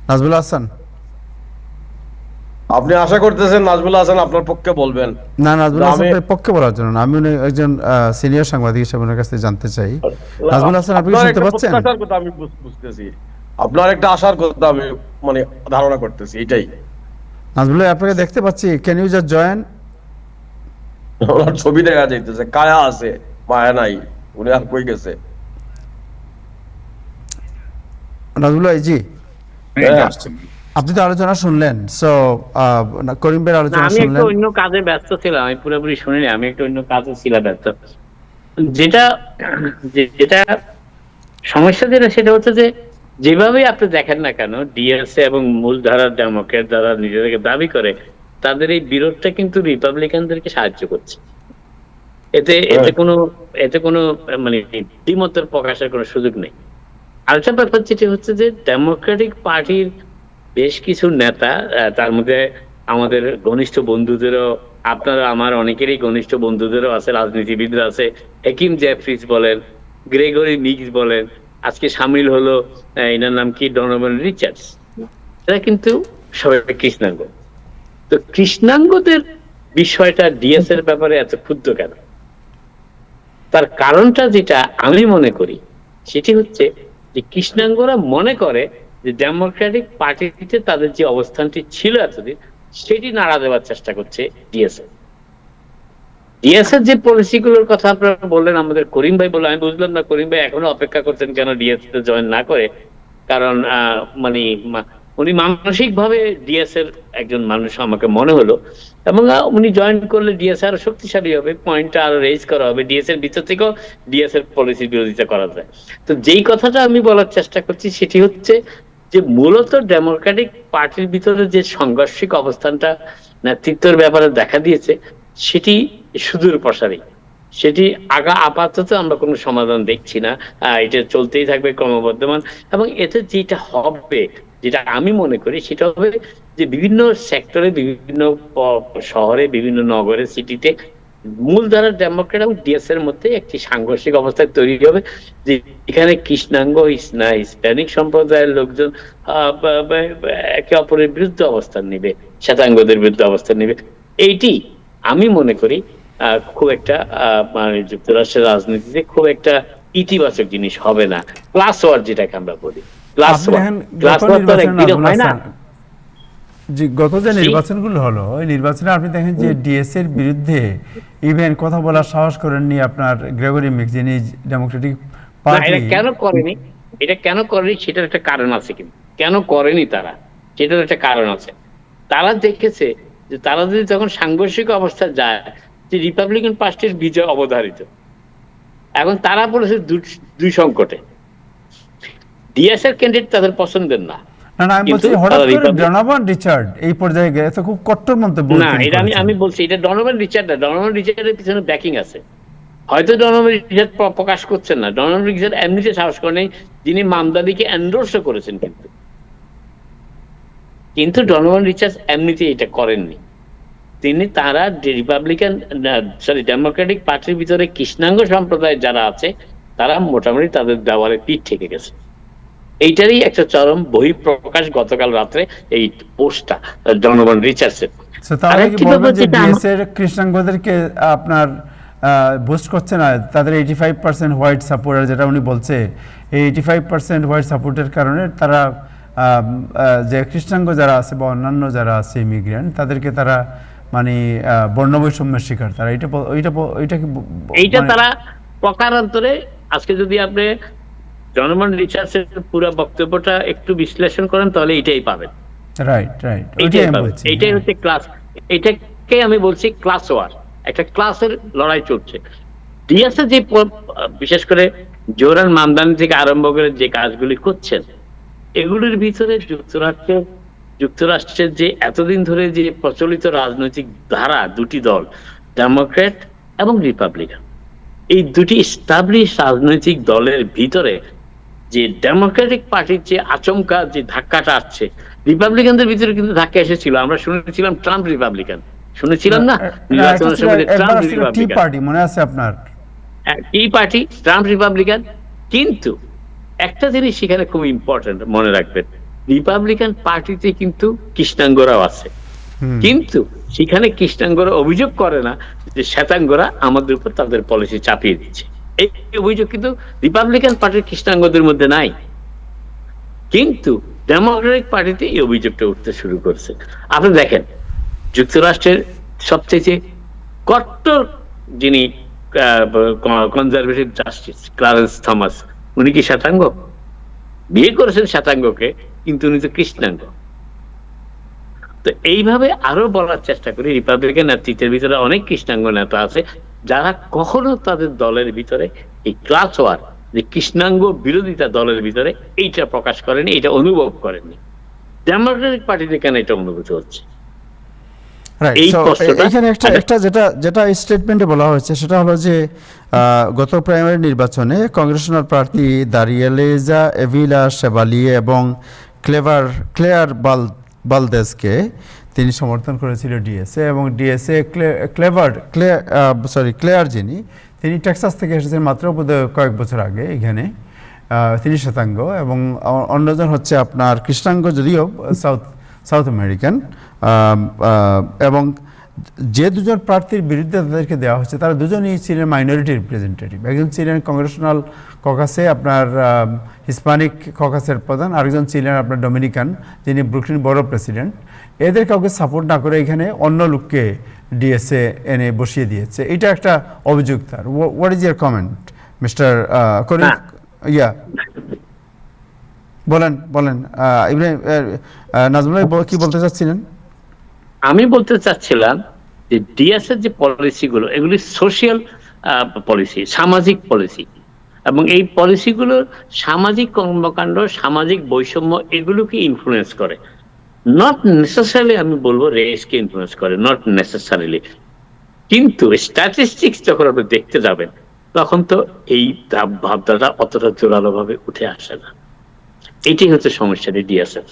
[SPEAKER 1] নাজমুল হাসান?
[SPEAKER 5] আপনি আশা করতেছেন নাজমুল হাসান আপনার পক্ষে বলবেন?
[SPEAKER 1] না, নাজমুল হাসান
[SPEAKER 5] আমি-
[SPEAKER 1] ভাই পক্ষে বলার জন্য না, আমি একজন সিনিয়র সাংবাদিক হিসেবে ওনার কাছে জানতে চাই। নাজমুল হাসান, আপনি কি
[SPEAKER 5] আপনার
[SPEAKER 1] শুনতে
[SPEAKER 5] একটা
[SPEAKER 1] পাচ্ছেন?
[SPEAKER 5] প্রত্যাশার কথা আমি বুঝতেছি, আপনার একটা আশার কথা আমি মানে ধারণা করতেছি, এটাই।
[SPEAKER 1] নাজমুল ভাই, আপনাকে দেখতে পাচ্ছি, ক্যান ইউ জাস্ট জয়েন?
[SPEAKER 5] ওনার ছবি দেখা যাইতেছে, কায়া আছে, মায়া নাই, উনি আর কই গেছে?
[SPEAKER 1] নাজমুল ভাই জি,
[SPEAKER 4] এই যে
[SPEAKER 5] হ্যাঁ।
[SPEAKER 4] আসছেন।
[SPEAKER 1] আপনি তো আলোচনা শুনলেন, সো করিম ভাইয়ের
[SPEAKER 2] না,
[SPEAKER 1] আলোচনা
[SPEAKER 2] আমি
[SPEAKER 1] শুনলেন।
[SPEAKER 2] একটু অন্য কাজে ব্যস্ত ছিলাম, আমি পুরোপুরি শুনিনি, আমি একটু অন্য কাজে ছিলাম ব্যস্ত। যেটা যেটা সমস্যা যেটা সেটা হচ্ছে যে যেভাবেই আপনি দেখেন না কেন, ডিএসএ এবং মূলধারার ডেমোক্রেট যারা নিজেদেরকে দাবি করে, তাদের এই বিরোধটা কিন্তু রিপাবলিকানদেরকে সাহায্য করছে। এতে এতে কোনো এতে কোনো মানে দ্বিমতের প্রকাশের কোনো সুযোগ নেই। আরেকটা ব্যাপার যেটা হচ্ছে যে ডেমোক্রেটিক পার্টির বেশ কিছু নেতা, তার মধ্যে আমাদের ঘনিষ্ঠ বন্ধুদেরও, আপনারা আমার অনেকেরই ঘনিষ্ঠ বন্ধুদেরও আছে, রাজনীতিবিদরা আছে, হেকিম জেফরিস বলেন, গ্রেগরি মিক্স বলেন, আজকে সামিল হলো এনার নাম কি, ডনোভান রিচার্ডস, এরা কিন্তু সবাই কৃষ্ণাঙ্গ। তো কৃষ্ণাঙ্গদের বিষয়টা ডিএস এর ব্যাপারে এত ক্ষুদ্র কেন? তার কারণটা যেটা আমি মনে করি সেটি হচ্ছে যে কৃষ্ণাঙ্গরা মনে করে যে ডেমোক্রেটিক পার্টিতে তাদের যে অবস্থানটি ছিল এতদিন, সেটি নাড়া দেওয়ার চেষ্টা করছে ডিএসএ। ডিএসএর যে পলিসিগুলোর কথা আপনারা বললেন, আমাদের করিম ভাই বললেন, আমি বুঝলাম না করিম ভাই এখনো অপেক্ষা করছেন কেন ডিএসএ জয়েন না করে। কারণ মানে উনি মানসিক ভাবে ডিএস এর একজন মানুষ আমাকে মনে হলো, এবং উনি জয়েন করলে ডিএস আরো শক্তিশালী হবে, পয়েন্টটা আরো রেজ করা হবে, ডিএস এর ভিতর থেকেও ডিএস এর পলিসির বিরোধিতা করা যায়। তো যেই কথাটা আমি বলার চেষ্টা করছি সেটি হচ্ছে যে মূলত ডেমোক্রেটিক পার্টির ভিতরে যে সাংঘর্ষিক অবস্থানটা নেতৃত্বের ব্যাপারে দেখা দিয়েছে, সেটি সুদূর প্রসারী। সেটি আপাতত আমরা কোনো সমাধান দেখছি না, এটা চলতেই থাকবে ক্রমবর্ধমান। এবং এতে যেটা হবে, যেটা আমি মনে করি সেটা হবে যে বিভিন্ন সেক্টরে, বিভিন্ন শহরে, বিভিন্ন নগরে, সিটিতে মূলধারার ডেমোক্রেট এবং ডিএস এর মধ্যে একটি সাংঘর্ষিক অবস্থা তৈরি হবে, যে এখানে কৃষ্ণাঙ্গ হিস্প্যানিক সম্প্রদায়ের লোকজন একে অপরের বিরুদ্ধে অবস্থান নিবে, শ্বেতাঙ্গদের বিরুদ্ধে অবস্থান নিবে। এইটি আমি মনে করি খুব একটা মানে যুক্তরাষ্ট্রের রাজনীতিতে খুব একটা ইতিবাচক জিনিস হবে না। ক্লাস ওয়ার যেটাকে আমরা বলি, ক্লাস ওয়ার তো একদিনে হয় না।
[SPEAKER 1] জি, গত যে নির্বাচনগুলো হলো, ওই নির্বাচনে আপনি দেখেন যে ডিএস এর বিরুদ্ধে ইভেন কথা বলার সাহস করেননি আপনার গ্রেগরি মিক্স, যিনি ডেমোক্রেটিক পার্টি।
[SPEAKER 2] এটা কেন করেনি, সেটার একটা কারণ আছে। কিন্তু কেন করেনি তারা, সেটার একটা কারণ আছে। তারা দেখেছে যে তারা যদি তখন সাংঘর্ষিক অবস্থা যায়, যে রিপাবলিকান পার্টির বিজয় অবধারিত। এখন তারা বলেছে দুই সংকটে, ডিএস এর ক্যান্ডিডেট তাদের পছন্দের না।
[SPEAKER 1] না না, আমি বলছি হঠাৎ করে ডনোভান রিচার্ড এই পর্যায়ে গেছে, তো খুব কট্টর মন্তব্য
[SPEAKER 2] না, এটা আমি বলছি এটা ডনোভান রিচার্ড না, ডনোভান রিচার্ডের পিছনে ব্যাকিং আছে। হয়তো ডনোভান রিচার্ড প্রকাশ করছেন না, ডনোভান রিচার্ড এমনিতে সাহস করেন, যিনি মামদানিকে এন্ডোর্সও করেছেন, কিন্তু ডনোভান রিচার্ড এমনিতে এটা করেননি। তারা রিপাবলিকান ডেমোক্রেটিক পার্টির ভিতরে কৃষ্ণাঙ্গ সম্প্রদায়ের যারা আছে, তারা মোটামুটি তাদের দেওয়ালে পিঠ ঠেকে গেছে। এইটারই একটা চরম বহিঃপ্রকাশ গতকাল রাত্রে এই পোস্টটা ডনোভান রিচার্ডসের।
[SPEAKER 1] তাহলে কি বলবেন যে ডিএস এর কৃষ্ণাঙ্গদেরকে আপনার বুস্ট করছে না? তাদের 85% হোয়াইট সাপোর্টার, যেটা উনি বলছে, এই 85% হোয়াইট সাপোর্টের কারণে তারা যে কৃষ্ণাঙ্গ যারা আছে বা অন্যান্য যারা আছে ইমিগ্রেন্ট, তাদেরকে তারা মানে বর্ণবৈষম্যের শিকার। তারা এইটা
[SPEAKER 2] তারা প্রকারান্তরে, আজকে যদি আপনি ডনোভান রিচার্ডসের পুরো বক্তব্যটা একটু বিশ্লেষণ করেন তাহলে এটাই পাবেন।
[SPEAKER 1] রাইট,
[SPEAKER 2] এইটাই হচ্ছে ক্লাস, এটাকে আমি বলছি ক্লাস ওয়ার, একটা ক্লাসের লড়াই চলছে। ডিএসএ যে বিশেষ করে জোহরান মামদানি থেকে আরম্ভ করে যে কাজগুলি করছেন, এগুলির ভিতরে যুক্তরাষ্ট্রের যে এতদিন ধরে যে প্রচলিত রাজনৈতিক ধারা, দুটি দল, ডেমোক্রেট এবং রিপাবলিকান, এই দুটি এস্টাবলিশ রাজনৈতিক দলের ভিতরে যে ডেমোক্রেটিক পার্টির যে আচমকা যে ধাক্কাটা আসছে, রিপাবলিকানদের ভিতরে কিন্তু ধাক্কা এসেছিল। আমরা শুনেছিলাম ট্রাম্প রিপাবলিকান, শুনেছিলাম না নির্বাচনের সময় যে ট্রাম্প
[SPEAKER 1] টি
[SPEAKER 2] রিপাবলিকান,
[SPEAKER 1] পার্টি মনে আছে আপনার?
[SPEAKER 2] Tea party Trump Republican. কিন্তু একটা জিনিস সেখানে খুব ইম্পর্টেন্ট মনে রাখবেন, রিপাবলিকান পার্টিতে কিন্তু কৃষ্ণাঙ্গরাও আছে, কিন্তু সেখানে কৃষ্ণাঙ্গরা অভিযোগ করে না যে শ্বেতাঙ্গরা আমাদের উপর তাদের পলিসি চাপিয়ে দিচ্ছে। এই অভিযোগ কিন্তু রিপাবলিকান পার্টির কৃষ্ণাঙ্গদের মধ্যে নাই, কিন্তু ডেমোক্রেটিক পার্টিতে এই অভিযোগটা উঠতে শুরু করছে। আপনি দেখেন যুক্তরাষ্ট্রের সবচেয়ে কট্টর যিনি কনজারভেটিভ জাস্টিস ক্লারেন্স থমাস, উনি কি শ্বেতাঙ্গ? বিয়ে করেছেন শ্বেতাঙ্গকে, কিন্তু উনি তো কৃষ্ণাঙ্গ। তো এইভাবে আরো বলার চেষ্টা করি, রিপাবলিকান নেতৃত্বের ভিতরে অনেক কৃষ্ণাঙ্গ নেতা আছে যারা কখনো তাদের দলের ভিতরে এই ক্লাস ওয়ার, যে কৃষ্ণাঙ্গ বিরোধিতা দলের ভিতরে, এইটা প্রকাশ করেনি, এটা অনুভব করেনি। ডেমোক্রেটিক পার্টিতে কেন এটা অনুভূত হচ্ছে? এই প্রশ্নটা
[SPEAKER 1] এখানে একটা যেটা স্টেটমেন্টে বলা হয়েছে সেটা হলো যে গত প্রাইমারি নির্বাচনে কংগ্রেশনাল প্রার্থী দারিয়েলেজা এভিলা শেভালিয়ে এবং ক্লেয়ার বালদেজকে তিনি সমর্থন করেছিল ডিএসএ, এবং ডিএসএ ক্লেয়ার যিনি, তিনি টেক্সাস থেকে এসেছেন মাত্র বোধহয় কয়েক বছর আগে এখানে। তিনি শ্বেতাঙ্গ, এবং অন্যজন হচ্ছে আপনার কৃষ্ণাঙ্গ, যদিও সাউথ আমেরিকান। এবং যে দুজন প্রার্থীর বিরুদ্ধে তাদেরকে দেওয়া হচ্ছে তারা দুজনই ছিলেন মাইনরিটি রিপ্রেজেন্টেটিভ। একজন ছিলেন কংগ্রেশনাল ককাসে আপনার হিসপ্যানিক ককাসের প্রধান, আরেকজন ছিলেন আপনার ডমিনিকান, যিনি ব্রুকলিন বড় প্রেসিডেন্ট। এদের কাউকে সাপোর্ট না করে এখানে অন্য লোককে ডিএসএ এনে বসিয়ে দিয়েছে, এটা একটা অভিযোগ তার। What is your comment mister Karim? Yeah বলেন ইব্রাহিম, নাজমুল ভাই কি বলতে চাচ্ছিলেন?
[SPEAKER 2] আমি বলতে চাচ্ছিলাম যে ডিএসএর যে পলিসিগুলো, এগুলি সোশিয়াল পলিসি, সামাজিক পলিসি, এবং এই পলিসিগুলো সামাজিক কর্মকাণ্ড, সামাজিক বৈষম্য, এগুলোকে ইনফ্লুয়েন্স করে। নট নেসেসারিলি আমি বলবো রেসকে ইনফ্লুয়েন্স করে, নট নেসেসারিলি। কিন্তু স্ট্যাটিস্টিক্স যখন আপনি দেখতে যাবেন তখন তো এই ভাবনাটা অতটা জোরালো ভাবে উঠে আসে না। এটাই হচ্ছে সমস্যাটি ডিএসএর।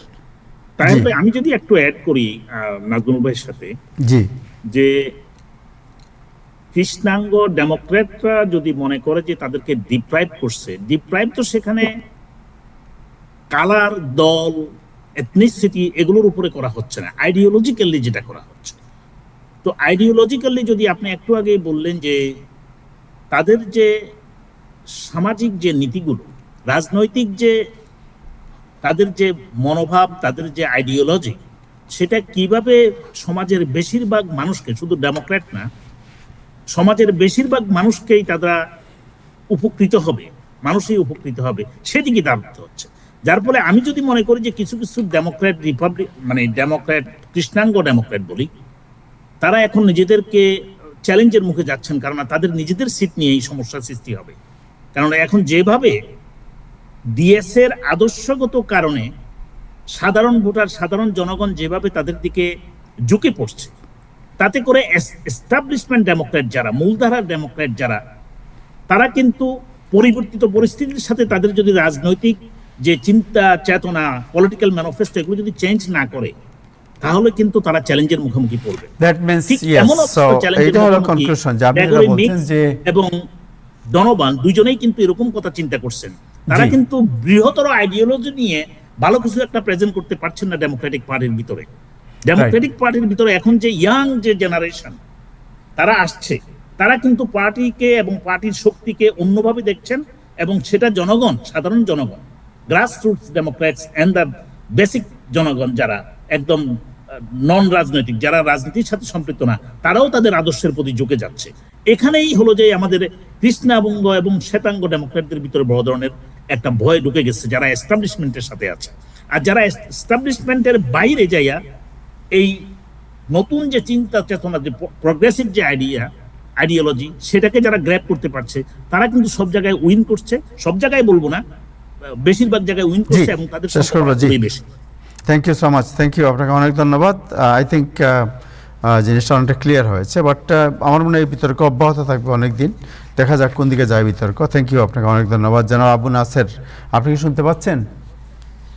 [SPEAKER 4] তাহলে আমি যদি একটু অ্যাড করি নাজমুল ভাইয়ের সাথে,
[SPEAKER 1] জি,
[SPEAKER 4] যে কৃষ্ণাঙ্গ ডেমোক্রেটরা যদি মনে করে যে তাদেরকে ডিপ্রাইভ করছে, ডিপ্রাইভ তো সেখানে কালার, দল, এথনিসিটি এগুলোর উপরে করা হচ্ছে না, আইডিওলজিক্যালি যেটা করা হচ্ছে। তো আইডিওলজিক্যালি যদি আপনি একটু আগে বললেন যে তাদের যে সামাজিক যে নীতিগুলো, রাজনৈতিক যে তাদের যে মনোভাব, তাদের যে আইডিওলজি, সেটা কিভাবে সমাজের বেশিরভাগ মানুষকে, শুধু ডেমোক্র্যাট না, সমাজের বেশিরভাগ মানুষকেই তারা উপকৃত হবে, মানুষই উপকৃত হবে, সেদিকে দাঁড়াতে হচ্ছে। যার ফলে আমি যদি মনে করি যে কিছু কিছু ডেমোক্র্যাট, ডেমোক্র্যাট, কৃষ্ণাঙ্গ ডেমোক্র্যাট বলি, তারা এখন নিজেদেরকে চ্যালেঞ্জের মুখে যাচ্ছেন, কারণ তাদের নিজেদের সিট নিয়ে এই সমস্যার সৃষ্টি হবে। কারণ এখন যেভাবে ডিএসএর আদর্শগত কারণে সাধারণ ভোটার, সাধারণ জনগণ যেভাবে তাদের দিকে ঝুঁকে পড়ছে, তাতে করে এস্টাবলিশমেন্ট ডেমোক্র্যাট যারা, মূলধারার ডেমোক্র্যাট যারা, তারা কিন্তু পরিবর্তিত পরিস্থিতির সাথে তাদের যদি রাজনৈতিক যে চিন্তা চেতনা, পলিটিক্যাল ম্যানিফেস্টো, এগুলো যদি চেঞ্জ না করে, তাহলে কিন্তু তারা চ্যালেঞ্জের মুখোমুখি পড়বে। এবং ডনোভান দুইজনেই কিন্তু এরকম কথা চিন্তা করছেন। তারা কিন্তু বৃহত্তর আইডিওলজি নিয়ে ভালো কিছু একটা প্রেজেন্ট করতে পারছেন না ডেমোক্রেটিক পার্টির ভিতরে। ডেমোক্রেটিক পার্টির ভিতরে এখন যে ইয়াং যে জেনারেশন তারা আসছে, তারা কিন্তু পার্টিকে এবং পার্টির শক্তিকে অন্যভাবে দেখছেন, এবং সেটা জনগণ, সাধারণ জনগণ, grassroots democrats and the basic জনগণ, যারা একদম নন রাজনৈতিক, যারা রাজনীতির সাথে সম্পৃক্ত না, তারাও তাদের আদর্শের প্রতি ঝুঁকে যাচ্ছে। এখানেই হলো যে আমাদের কৃষ্ণাঙ্গ এবং শ্বেতাঙ্গ ডেমোক্রেটদের ভিতরে বড় ধরনের একটা ভয় ঢুকে গেছে, যারা এস্টাবলিশমেন্টের সাথে আছে। আর যারা এস্টাবলিশমেন্টের বাইরে যাইয়া এই নতুন যে চিন্তা চেতনা, যে প্রগ্রেসিভ যে আইডিওলজি, সেটাকে যারা গ্র্যাব করতে পারছে, তারা কিন্তু সব জায়গায় উইন করছে। সব জায়গায় বলবো না, বেশিরভাগ জায়গায় উইন করছে, এবং তাদের বেশি।
[SPEAKER 1] Thank you so much, thank you, আপনাকে অনেক ধন্যবাদ। আই থিঙ্ক জিনিসটা অনেকটা ক্লিয়ার হয়েছে, বাট আমার মনে হয় এই বিতর্ক অব্যাহত থাকবে অনেক দিন, দেখা যাক কোন দিকে যায় বিতর্ক। থ্যাংক ইউ, আপনাকে অনেক ধন্যবাদ। জনাব আবু নাসের, আপনি কি শুনতে পাচ্ছেন?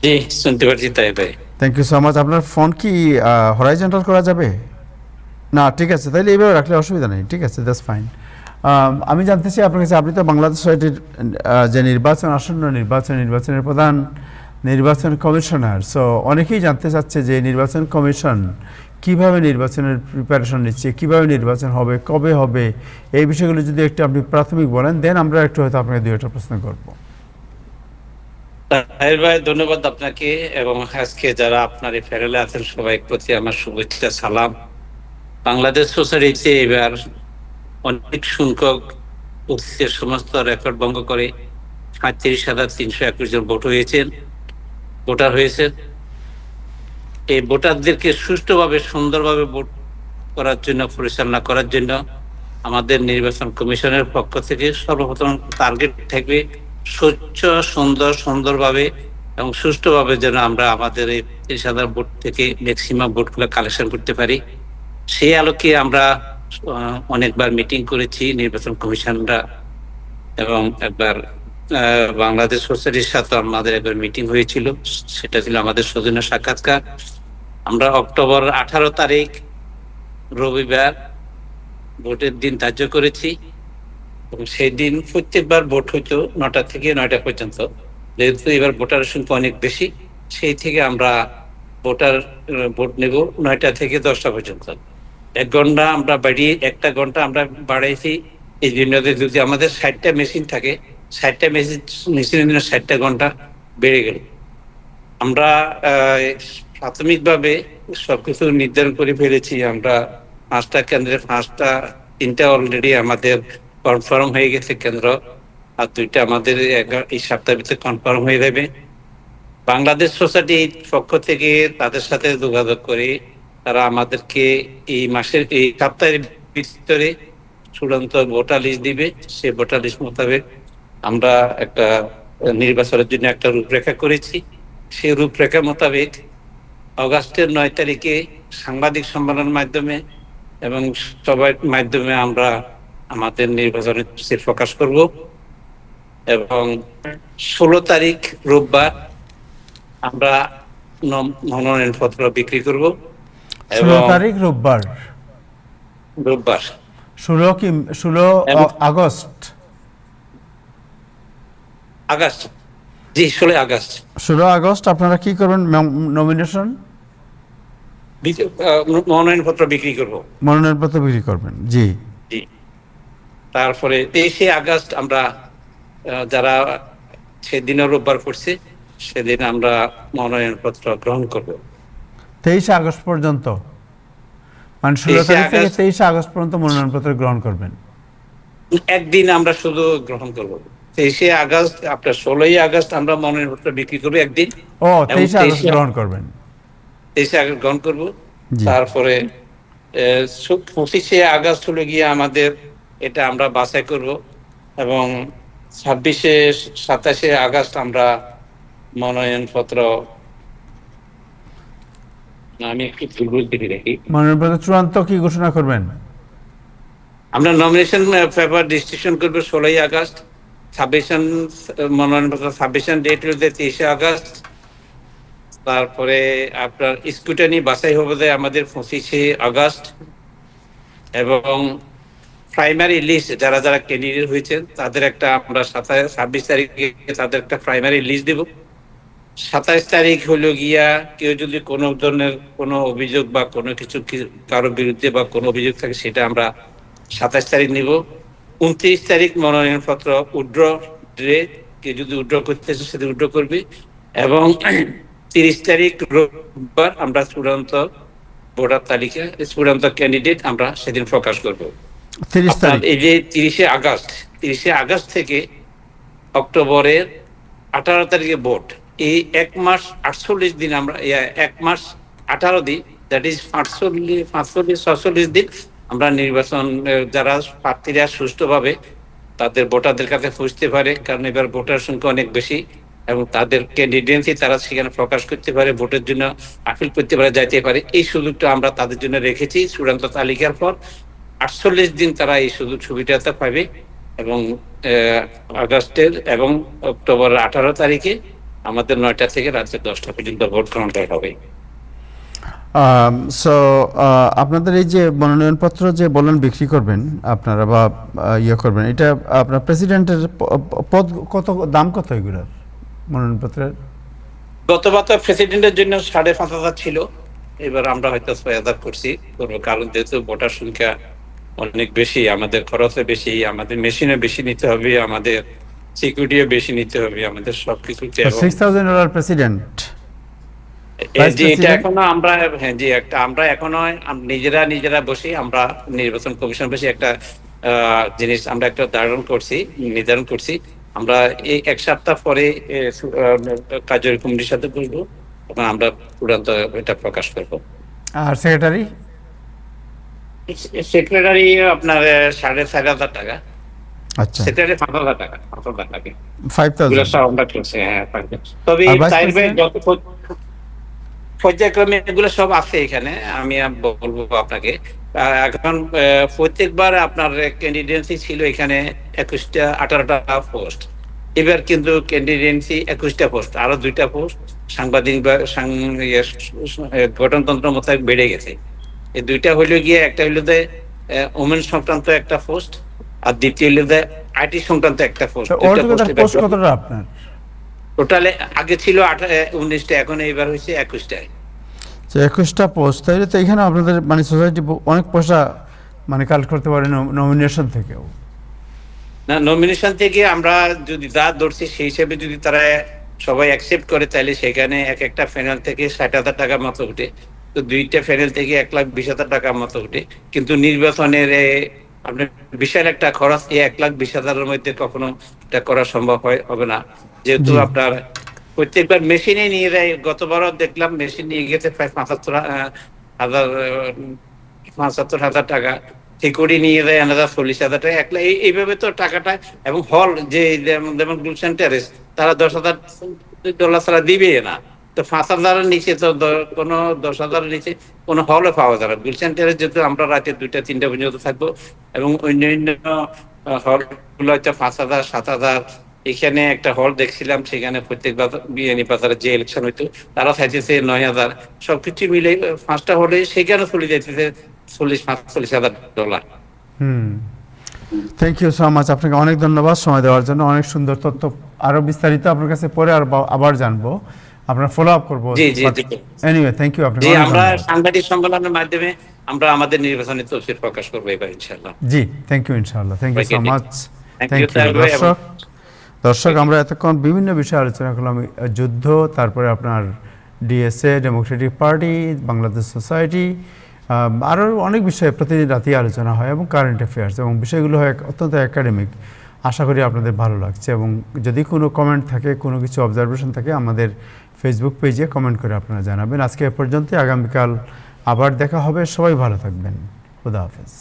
[SPEAKER 2] জি, শুনতে পাচ্ছি তাই ভাই।
[SPEAKER 1] Thank you so much. আপনার ফোন কি হরাইজন্টাল করা যাবে? না, ঠিক আছে, তাহলে এইভাবে রাখলে অসুবিধা নেই, ঠিক আছে, দ্যাটস ফাইন। আমি জানতে চাই আপনার কাছে, আপনি তো বাংলাদেশ সোসাইটির যে নির্বাচন, আসন্ন নির্বাচনের প্রধান নির্বাচন কমিশনার। সো অনেকেই জানতে চাচ্ছে যে নির্বাচন কমিশন কিভাবে নির্বাচনের প্রিপারেশন নিচ্ছে, কিভাবে নির্বাচন হবে, কবে হবে, এই বিষয়গুলো যদি একটু আপনি প্রাথমিক বলেন, দেন আমরা একটু হয়তো আপনাকে দুই একটা প্রশ্ন করবো।
[SPEAKER 2] তাহের ভাই, ধন্যবাদ আপনাকে এবং আজকে যারা আপনার এই প্যানেলে আছেন সবাই প্রতি আমার শুভেচ্ছা সালাম। বাংলাদেশ সোসাইটিতে এবার অনেক সংখ্যক অতীতের সমস্ত রেকর্ড ভঙ্গ করে ৩৭,৩২১ জন ভোটার হয়েছেন। এই ভোটারদেরকে সুষ্ঠুভাবে সুন্দরভাবে ভোট করার জন্য, পরিচালনা করার জন্য আমাদের নির্বাচন কমিশনের পক্ষ থেকে সর্বপ্রথম টার্গেট থাকবে স্বচ্ছ, সুন্দরভাবে এবং সুষ্ঠুভাবে যেন আমরা আমাদের এই ৩০,০০০ ভোট থেকে ম্যাক্সিমাম ভোটগুলো কালেকশন করতে পারি। সেই আলোকে আমরা অনেকবার মিটিং করেছি নির্বাচন কমিশনরা, এবং একবার বাংলাদেশ সোসাইটির সাথে আমাদের একবার মিটিং হয়েছিল, সেটা ছিল আমাদের সৌজন্য সাক্ষাৎকার। আমরা অক্টোবর 18 তারিখ রবিবার ভোটের দিন ধার্য করেছি এবং সেই দিন প্রত্যেকবার ভোট হইতো 9টা থেকে 9টা পর্যন্ত। যেহেতু এবার ভোটারের সংখ্যা অনেক বেশি, সেই থেকে আমরা ভোট নেব 9টা থেকে 10টা পর্যন্ত। 1 ঘন্টা আমরা বাড়িয়ে 1টা ঘন্টা আমরা বাড়াইছি। এই জন্য যদি আমাদের 60টা মেশিন থাকে, 60টা মেশিনের জন্য 60টা ঘন্টা বেড়ে গেল। আমরা প্রাথমিকভাবে সবকিছু নির্ধারণ করে ফেলেছি। আমরা 5টা কেন্দ্রে 3টা অলরেডি আমাদের কনফার্ম হয়ে গেছে কেন্দ্র, আর 2টা আমাদের এই সপ্তাহের ভিতরে কনফার্ম হয়ে যাবে। বাংলাদেশ সোসাইটির পক্ষ থেকে তাদের সাথে যোগাযোগ করে তারা আমাদেরকে এই সপ্তাহের ভিতরে চূড়ান্ত ভোটার লিস্ট দিবে। সেই ভোটার লিস্ট মোতাবেক আমরা একটা নির্বাচনের জন্য একটা রূপরেখা করেছি। সেই রূপরেখা মোতাবেক অগাস্টের 9 তারিখে সাংবাদিক সম্মেলনের মাধ্যমে এবং সবার মাধ্যমে আমরা আমাদের নির্বাচনের তফসিল প্রকাশ করব এবং 16 তারিখ রোববার আমরা মনোনয়নপত্র বিক্রি করব।
[SPEAKER 1] 16 তারিখ রোববার? 16 আগস্ট?
[SPEAKER 2] আগস্ট, জি 16 আগস্ট।
[SPEAKER 1] 16 আগস্ট আপনারা কি করবেন? নমিনেশন,
[SPEAKER 2] মনোনয়নপত্র বিক্রি করব।
[SPEAKER 1] মনোনয়নপত্র বিক্রি করবেন, জি।
[SPEAKER 2] জি, তারপরে 23শে আগস্ট আমরা যারা সেদিনও রোববার করছে সেদিন আমরা মনোনয়নপত্র গ্রহণ করব।
[SPEAKER 1] 23শে আগস্ট পর্যন্ত, মানে 16 তারিখ থেকে 23শে আগস্ট পর্যন্ত মনোনয়নপত্র গ্রহণ করবেন?
[SPEAKER 2] একদিন আমরা শুধু গ্রহণ করব। 23শে আগস্ট, আপনার 16ই আগস্ট আমরা মনোনয়নপত্র বিক্রি করবো একদিন।
[SPEAKER 1] ও, 23শে আগস্ট গ্রহণ করবেন?
[SPEAKER 2] 23শে আগস্ট গ্রহণ করব।
[SPEAKER 1] জি।
[SPEAKER 2] তারপরে 25শে আগস্ট হলো গিয়ে আমাদের এটা আমরা বাছাই করব এবং 27শে আগস্ট আমরা মনোনয়নপত্র, আমি একটু ভুল বলতে দেখি,
[SPEAKER 1] মনোনয়নপত্র চূড়ান্ত কি ঘোষণা করবেন?
[SPEAKER 2] আমরা নমিনেশন পেপার ডিস্ট্রিবিউশন করবো 16ই আগস্ট। মনোনয়নপত্র সাবমিশন ডেট হল 23শে আগস্ট। তারপরে আপনার স্কুটানি বাছাই হবে আমাদের 25শে আগস্ট এবং প্রাইমারি লিস্ট যারা যারা ক্যান্ডিডেট হয়েছেন তাদের একটা আমরা 26 তারিখে তাদের একটা প্রাইমারি লিস্ট দেব। 27 তারিখ হলো গিয়া কেউ যদি কোনো ধরনের কোনো অভিযোগ বা কোনো কিছু কারো বিরুদ্ধে বা কোনো অভিযোগ থাকে সেটা আমরা 27 তারিখ নিব। 29 তারিখ মনোনয়নপত্র উইথড্র ডেট, কেউ যদি উইথড্র করতে চায় সেটা উইথড্র করবে এবং 30 তারিখ রোববার আমরা চূড়ান্ত ভোটার তালিকা, চূড়ান্ত ক্যান্ডিডেট আমরা সেদিন প্রকাশ করব।
[SPEAKER 1] 30 তারিখ?
[SPEAKER 2] এই যে 30শে আগস্ট থেকে অক্টোবরের 18 তারিখে ভোট, এই 1 মাস 48 দিন আমরা 1 মাস 18 দিন, দ্যাট ইজ 46 দিন আমরা নির্বাচন, যারা প্রার্থীরা সুষ্ঠুভাবে তাদের ভোটারদের কাছে পৌঁছতে পারে, কারণ এবার ভোটার সংখ্যা অনেক বেশি এবং তাদের ক্যান্ডিডেন্সি তারা সেখানে প্রকাশ করতে পারে, ভোটের জন্য আপিল করতে পারে, যাইতে পারে। এই সুযোগটা আমরা তাদের জন্য রেখেছি। চূড়ান্ত তালিকার পর 48 দিন তারা এই সুবিধাটা পাবে এবং আগস্টের এবং অক্টোবর 18 তারিখে
[SPEAKER 6] আমাদের 9টা থেকে রাত্রে 10টা পর্যন্ত ভোট গ্রহণটা হবে।
[SPEAKER 1] সো আপনাদের এই যে মনোনয়নপত্র যে বলেন বিক্রি করবেন আপনারা বা ইয়ে করবেন, এটা আপনার প্রেসিডেন্টের পদ কত, দাম কত এগুলোর মনোনয়নপত্রের?
[SPEAKER 6] গতবার তো প্রেসিডেন্টের জন্য 5,500 ছিল, এবার আমরা হয়তো 6,000 করছি করবো, কারণ যেহেতু ভোটার সংখ্যা অনেক বেশি, আমাদের খরচও বেশি, আমাদের মেশিনও বেশি নিতে হবে, আমাদের সিকিউরিটিও বেশি নিতে হবে, আমাদের সবকিছুতে। এবং
[SPEAKER 1] $6,000 প্রেসিডেন্ট,
[SPEAKER 6] জি, এটা এখনো আমরা, হ্যাঁ জি, আমরা এখনো নিজেরা বসে আমরা নির্বাচন কমিশন বসে একটা জিনিস আমরা একটা নির্ধারণ করছি। আমরা এই 1 সপ্তাহ পরে কার্যকরী কমিটির সাথে বসবো এবং আমরা চূড়ান্ত এটা প্রকাশ করবো।
[SPEAKER 1] আর সেক্রেটারি?
[SPEAKER 6] সেক্রেটারি আপনার 4,500 টাকা,
[SPEAKER 1] আচ্ছা,
[SPEAKER 6] সেক্রেটারি 5,000 টাকা, 5,000 টাকা।
[SPEAKER 1] 5,000।
[SPEAKER 6] সব আমরা করছি, হ্যাঁ। তবে
[SPEAKER 1] আর ভাইস
[SPEAKER 6] তাইর
[SPEAKER 1] প্রেসিডেন্ট?
[SPEAKER 6] পর্যায়ক্রমে এগুলো সব আছে এখানে, আমি বলবো আপনাকে। এখন প্রত্যেকবার আপনার ক্যান্ডিডেন্সি ছিল এখানে 18টা পোস্ট, এবার কিন্তু ক্যান্ডিডেন্সি 21টা পোস্ট, আরো 2টা পোস্ট সাংবাদিক বা গঠনতন্ত্র মোতাবেক বেড়ে গেছে। এই 2টা হইলো গিয়ে, একটা হইলো যে ওমেন সংক্রান্ত একটা পোস্ট, আর দ্বিতীয় হইলো যে আইটি সংক্রান্ত একটা পোস্ট।
[SPEAKER 1] অলটোগেদার পোস্ট কতটা আপনার?
[SPEAKER 6] টোটালে আগে ছিল 19টা, এখন এইবার হয়েছে 21টায়।
[SPEAKER 1] 21টা পোস্ট, তাইলে তো এখানে আপনাদের মানে সোসাইটি অনেক পয়সা মানে কালেক্ট করতে পারে নমিনেশন থেকেও।
[SPEAKER 6] না, নমিনেশন থেকে আমরা যদি যা ধরছি সেই হিসেবে যদি তারা সবাই অ্যাকসেপ্ট করে, তাহলে সেখানে একটা প্যানেল থেকে 60,000 টাকার মতো উঠে, তো 2টা প্যানেল থেকে 1,20,000 টাকার মতো উঠে। কিন্তু নির্বাচনের আপনার বিশাল একটা খরচ, এই 1,20,000-এর মধ্যে কখনো এটা করা সম্ভব হবে না, যেহেতু
[SPEAKER 1] জি।
[SPEAKER 6] আপনার প্রত্যেকবার মেশিনে নিয়ে যায়। গতবারও দেখলাম মেশিন নিয়ে গেছে প্রায় 75,000 টাকা, সিকিউরিটি নিয়ে যায় 40,000 টাকা একলা। এইভাবে তো টাকাটা, এবং হল যে যেমন গুলশান টেরেস, তারা $10,000 ছাড়া দিবে না। তো 5,000-এর নিচে তো কোনো 10,000-এর নিচে কোনো হলও পাওয়া যাবে। গুলশান টেরেস যেহেতু আমরা রাতে 2টা-3টা পর্যন্ত থাকবো, এবং অন্যান্য হল গুলো হচ্ছে 5,000, 7,000। এখানে একটা হল দেখছিলাম, সেখানে প্রত্যেকবার বিরিয়ানি বাজারে যে ইলেকশন হইতো তারা চাইতেছে 9,000। সবকিছু মিলে 5টা হলে সেখানে চলে যাইতেছে $40,000-45,000।
[SPEAKER 1] থ্যাংক ইউ সো মাচ, আপনাকে অনেক ধন্যবাদ সময় দেওয়ার জন্য। অনেক সুন্দর তথ্য, আরো বিস্তারিত আপনার কাছে পরে আবার জানবো, আপনার ফলো আপ করবো।
[SPEAKER 6] জি জি জি
[SPEAKER 1] এনিওয়ে, থ্যাংক ইউ আপনাকে
[SPEAKER 6] জি,
[SPEAKER 1] অনেক
[SPEAKER 6] আমরা
[SPEAKER 1] ধন্যবাদ।
[SPEAKER 6] সাংবাদিক সম্মেলনের মাধ্যমে আমরা আমাদের নির্বাচনী তফসিল প্রকাশ করবো এবার ইনশাআল্লাহ।
[SPEAKER 1] জি, থ্যাংক ইউ, ইনশাআল্লাহ। Thank you so much.
[SPEAKER 6] Thank
[SPEAKER 1] thank
[SPEAKER 6] you,
[SPEAKER 1] you.
[SPEAKER 6] তাহের ভাই,
[SPEAKER 1] দর্শক আমরা এতক্ষণ বিভিন্ন বিষয়ে আলোচনা করলাম, যুদ্ধ, তারপরে আপনার DSA, Democratic party, Bangladesh society, আরও অনেক বিষয়ে প্রতিদিন রাতেই আলোচনা হয়, এবং কারেন্ট অ্যাফেয়ার্স, এবং বিষয়গুলো হয় অত্যন্ত একাডেমিক। আশা করি আপনাদের ভালো লাগছে, এবং যদি কোনো কমেন্ট থাকে, কোনো কিছু অবজারভেশন থাকে, আমাদের ফেসবুক পেজে কমেন্ট করে আপনারা জানাবেন। আজকে এ পর্যন্তই, আগামীকাল আবার দেখা হবে। সবাই ভালো থাকবেন। খুদা হাফেজ।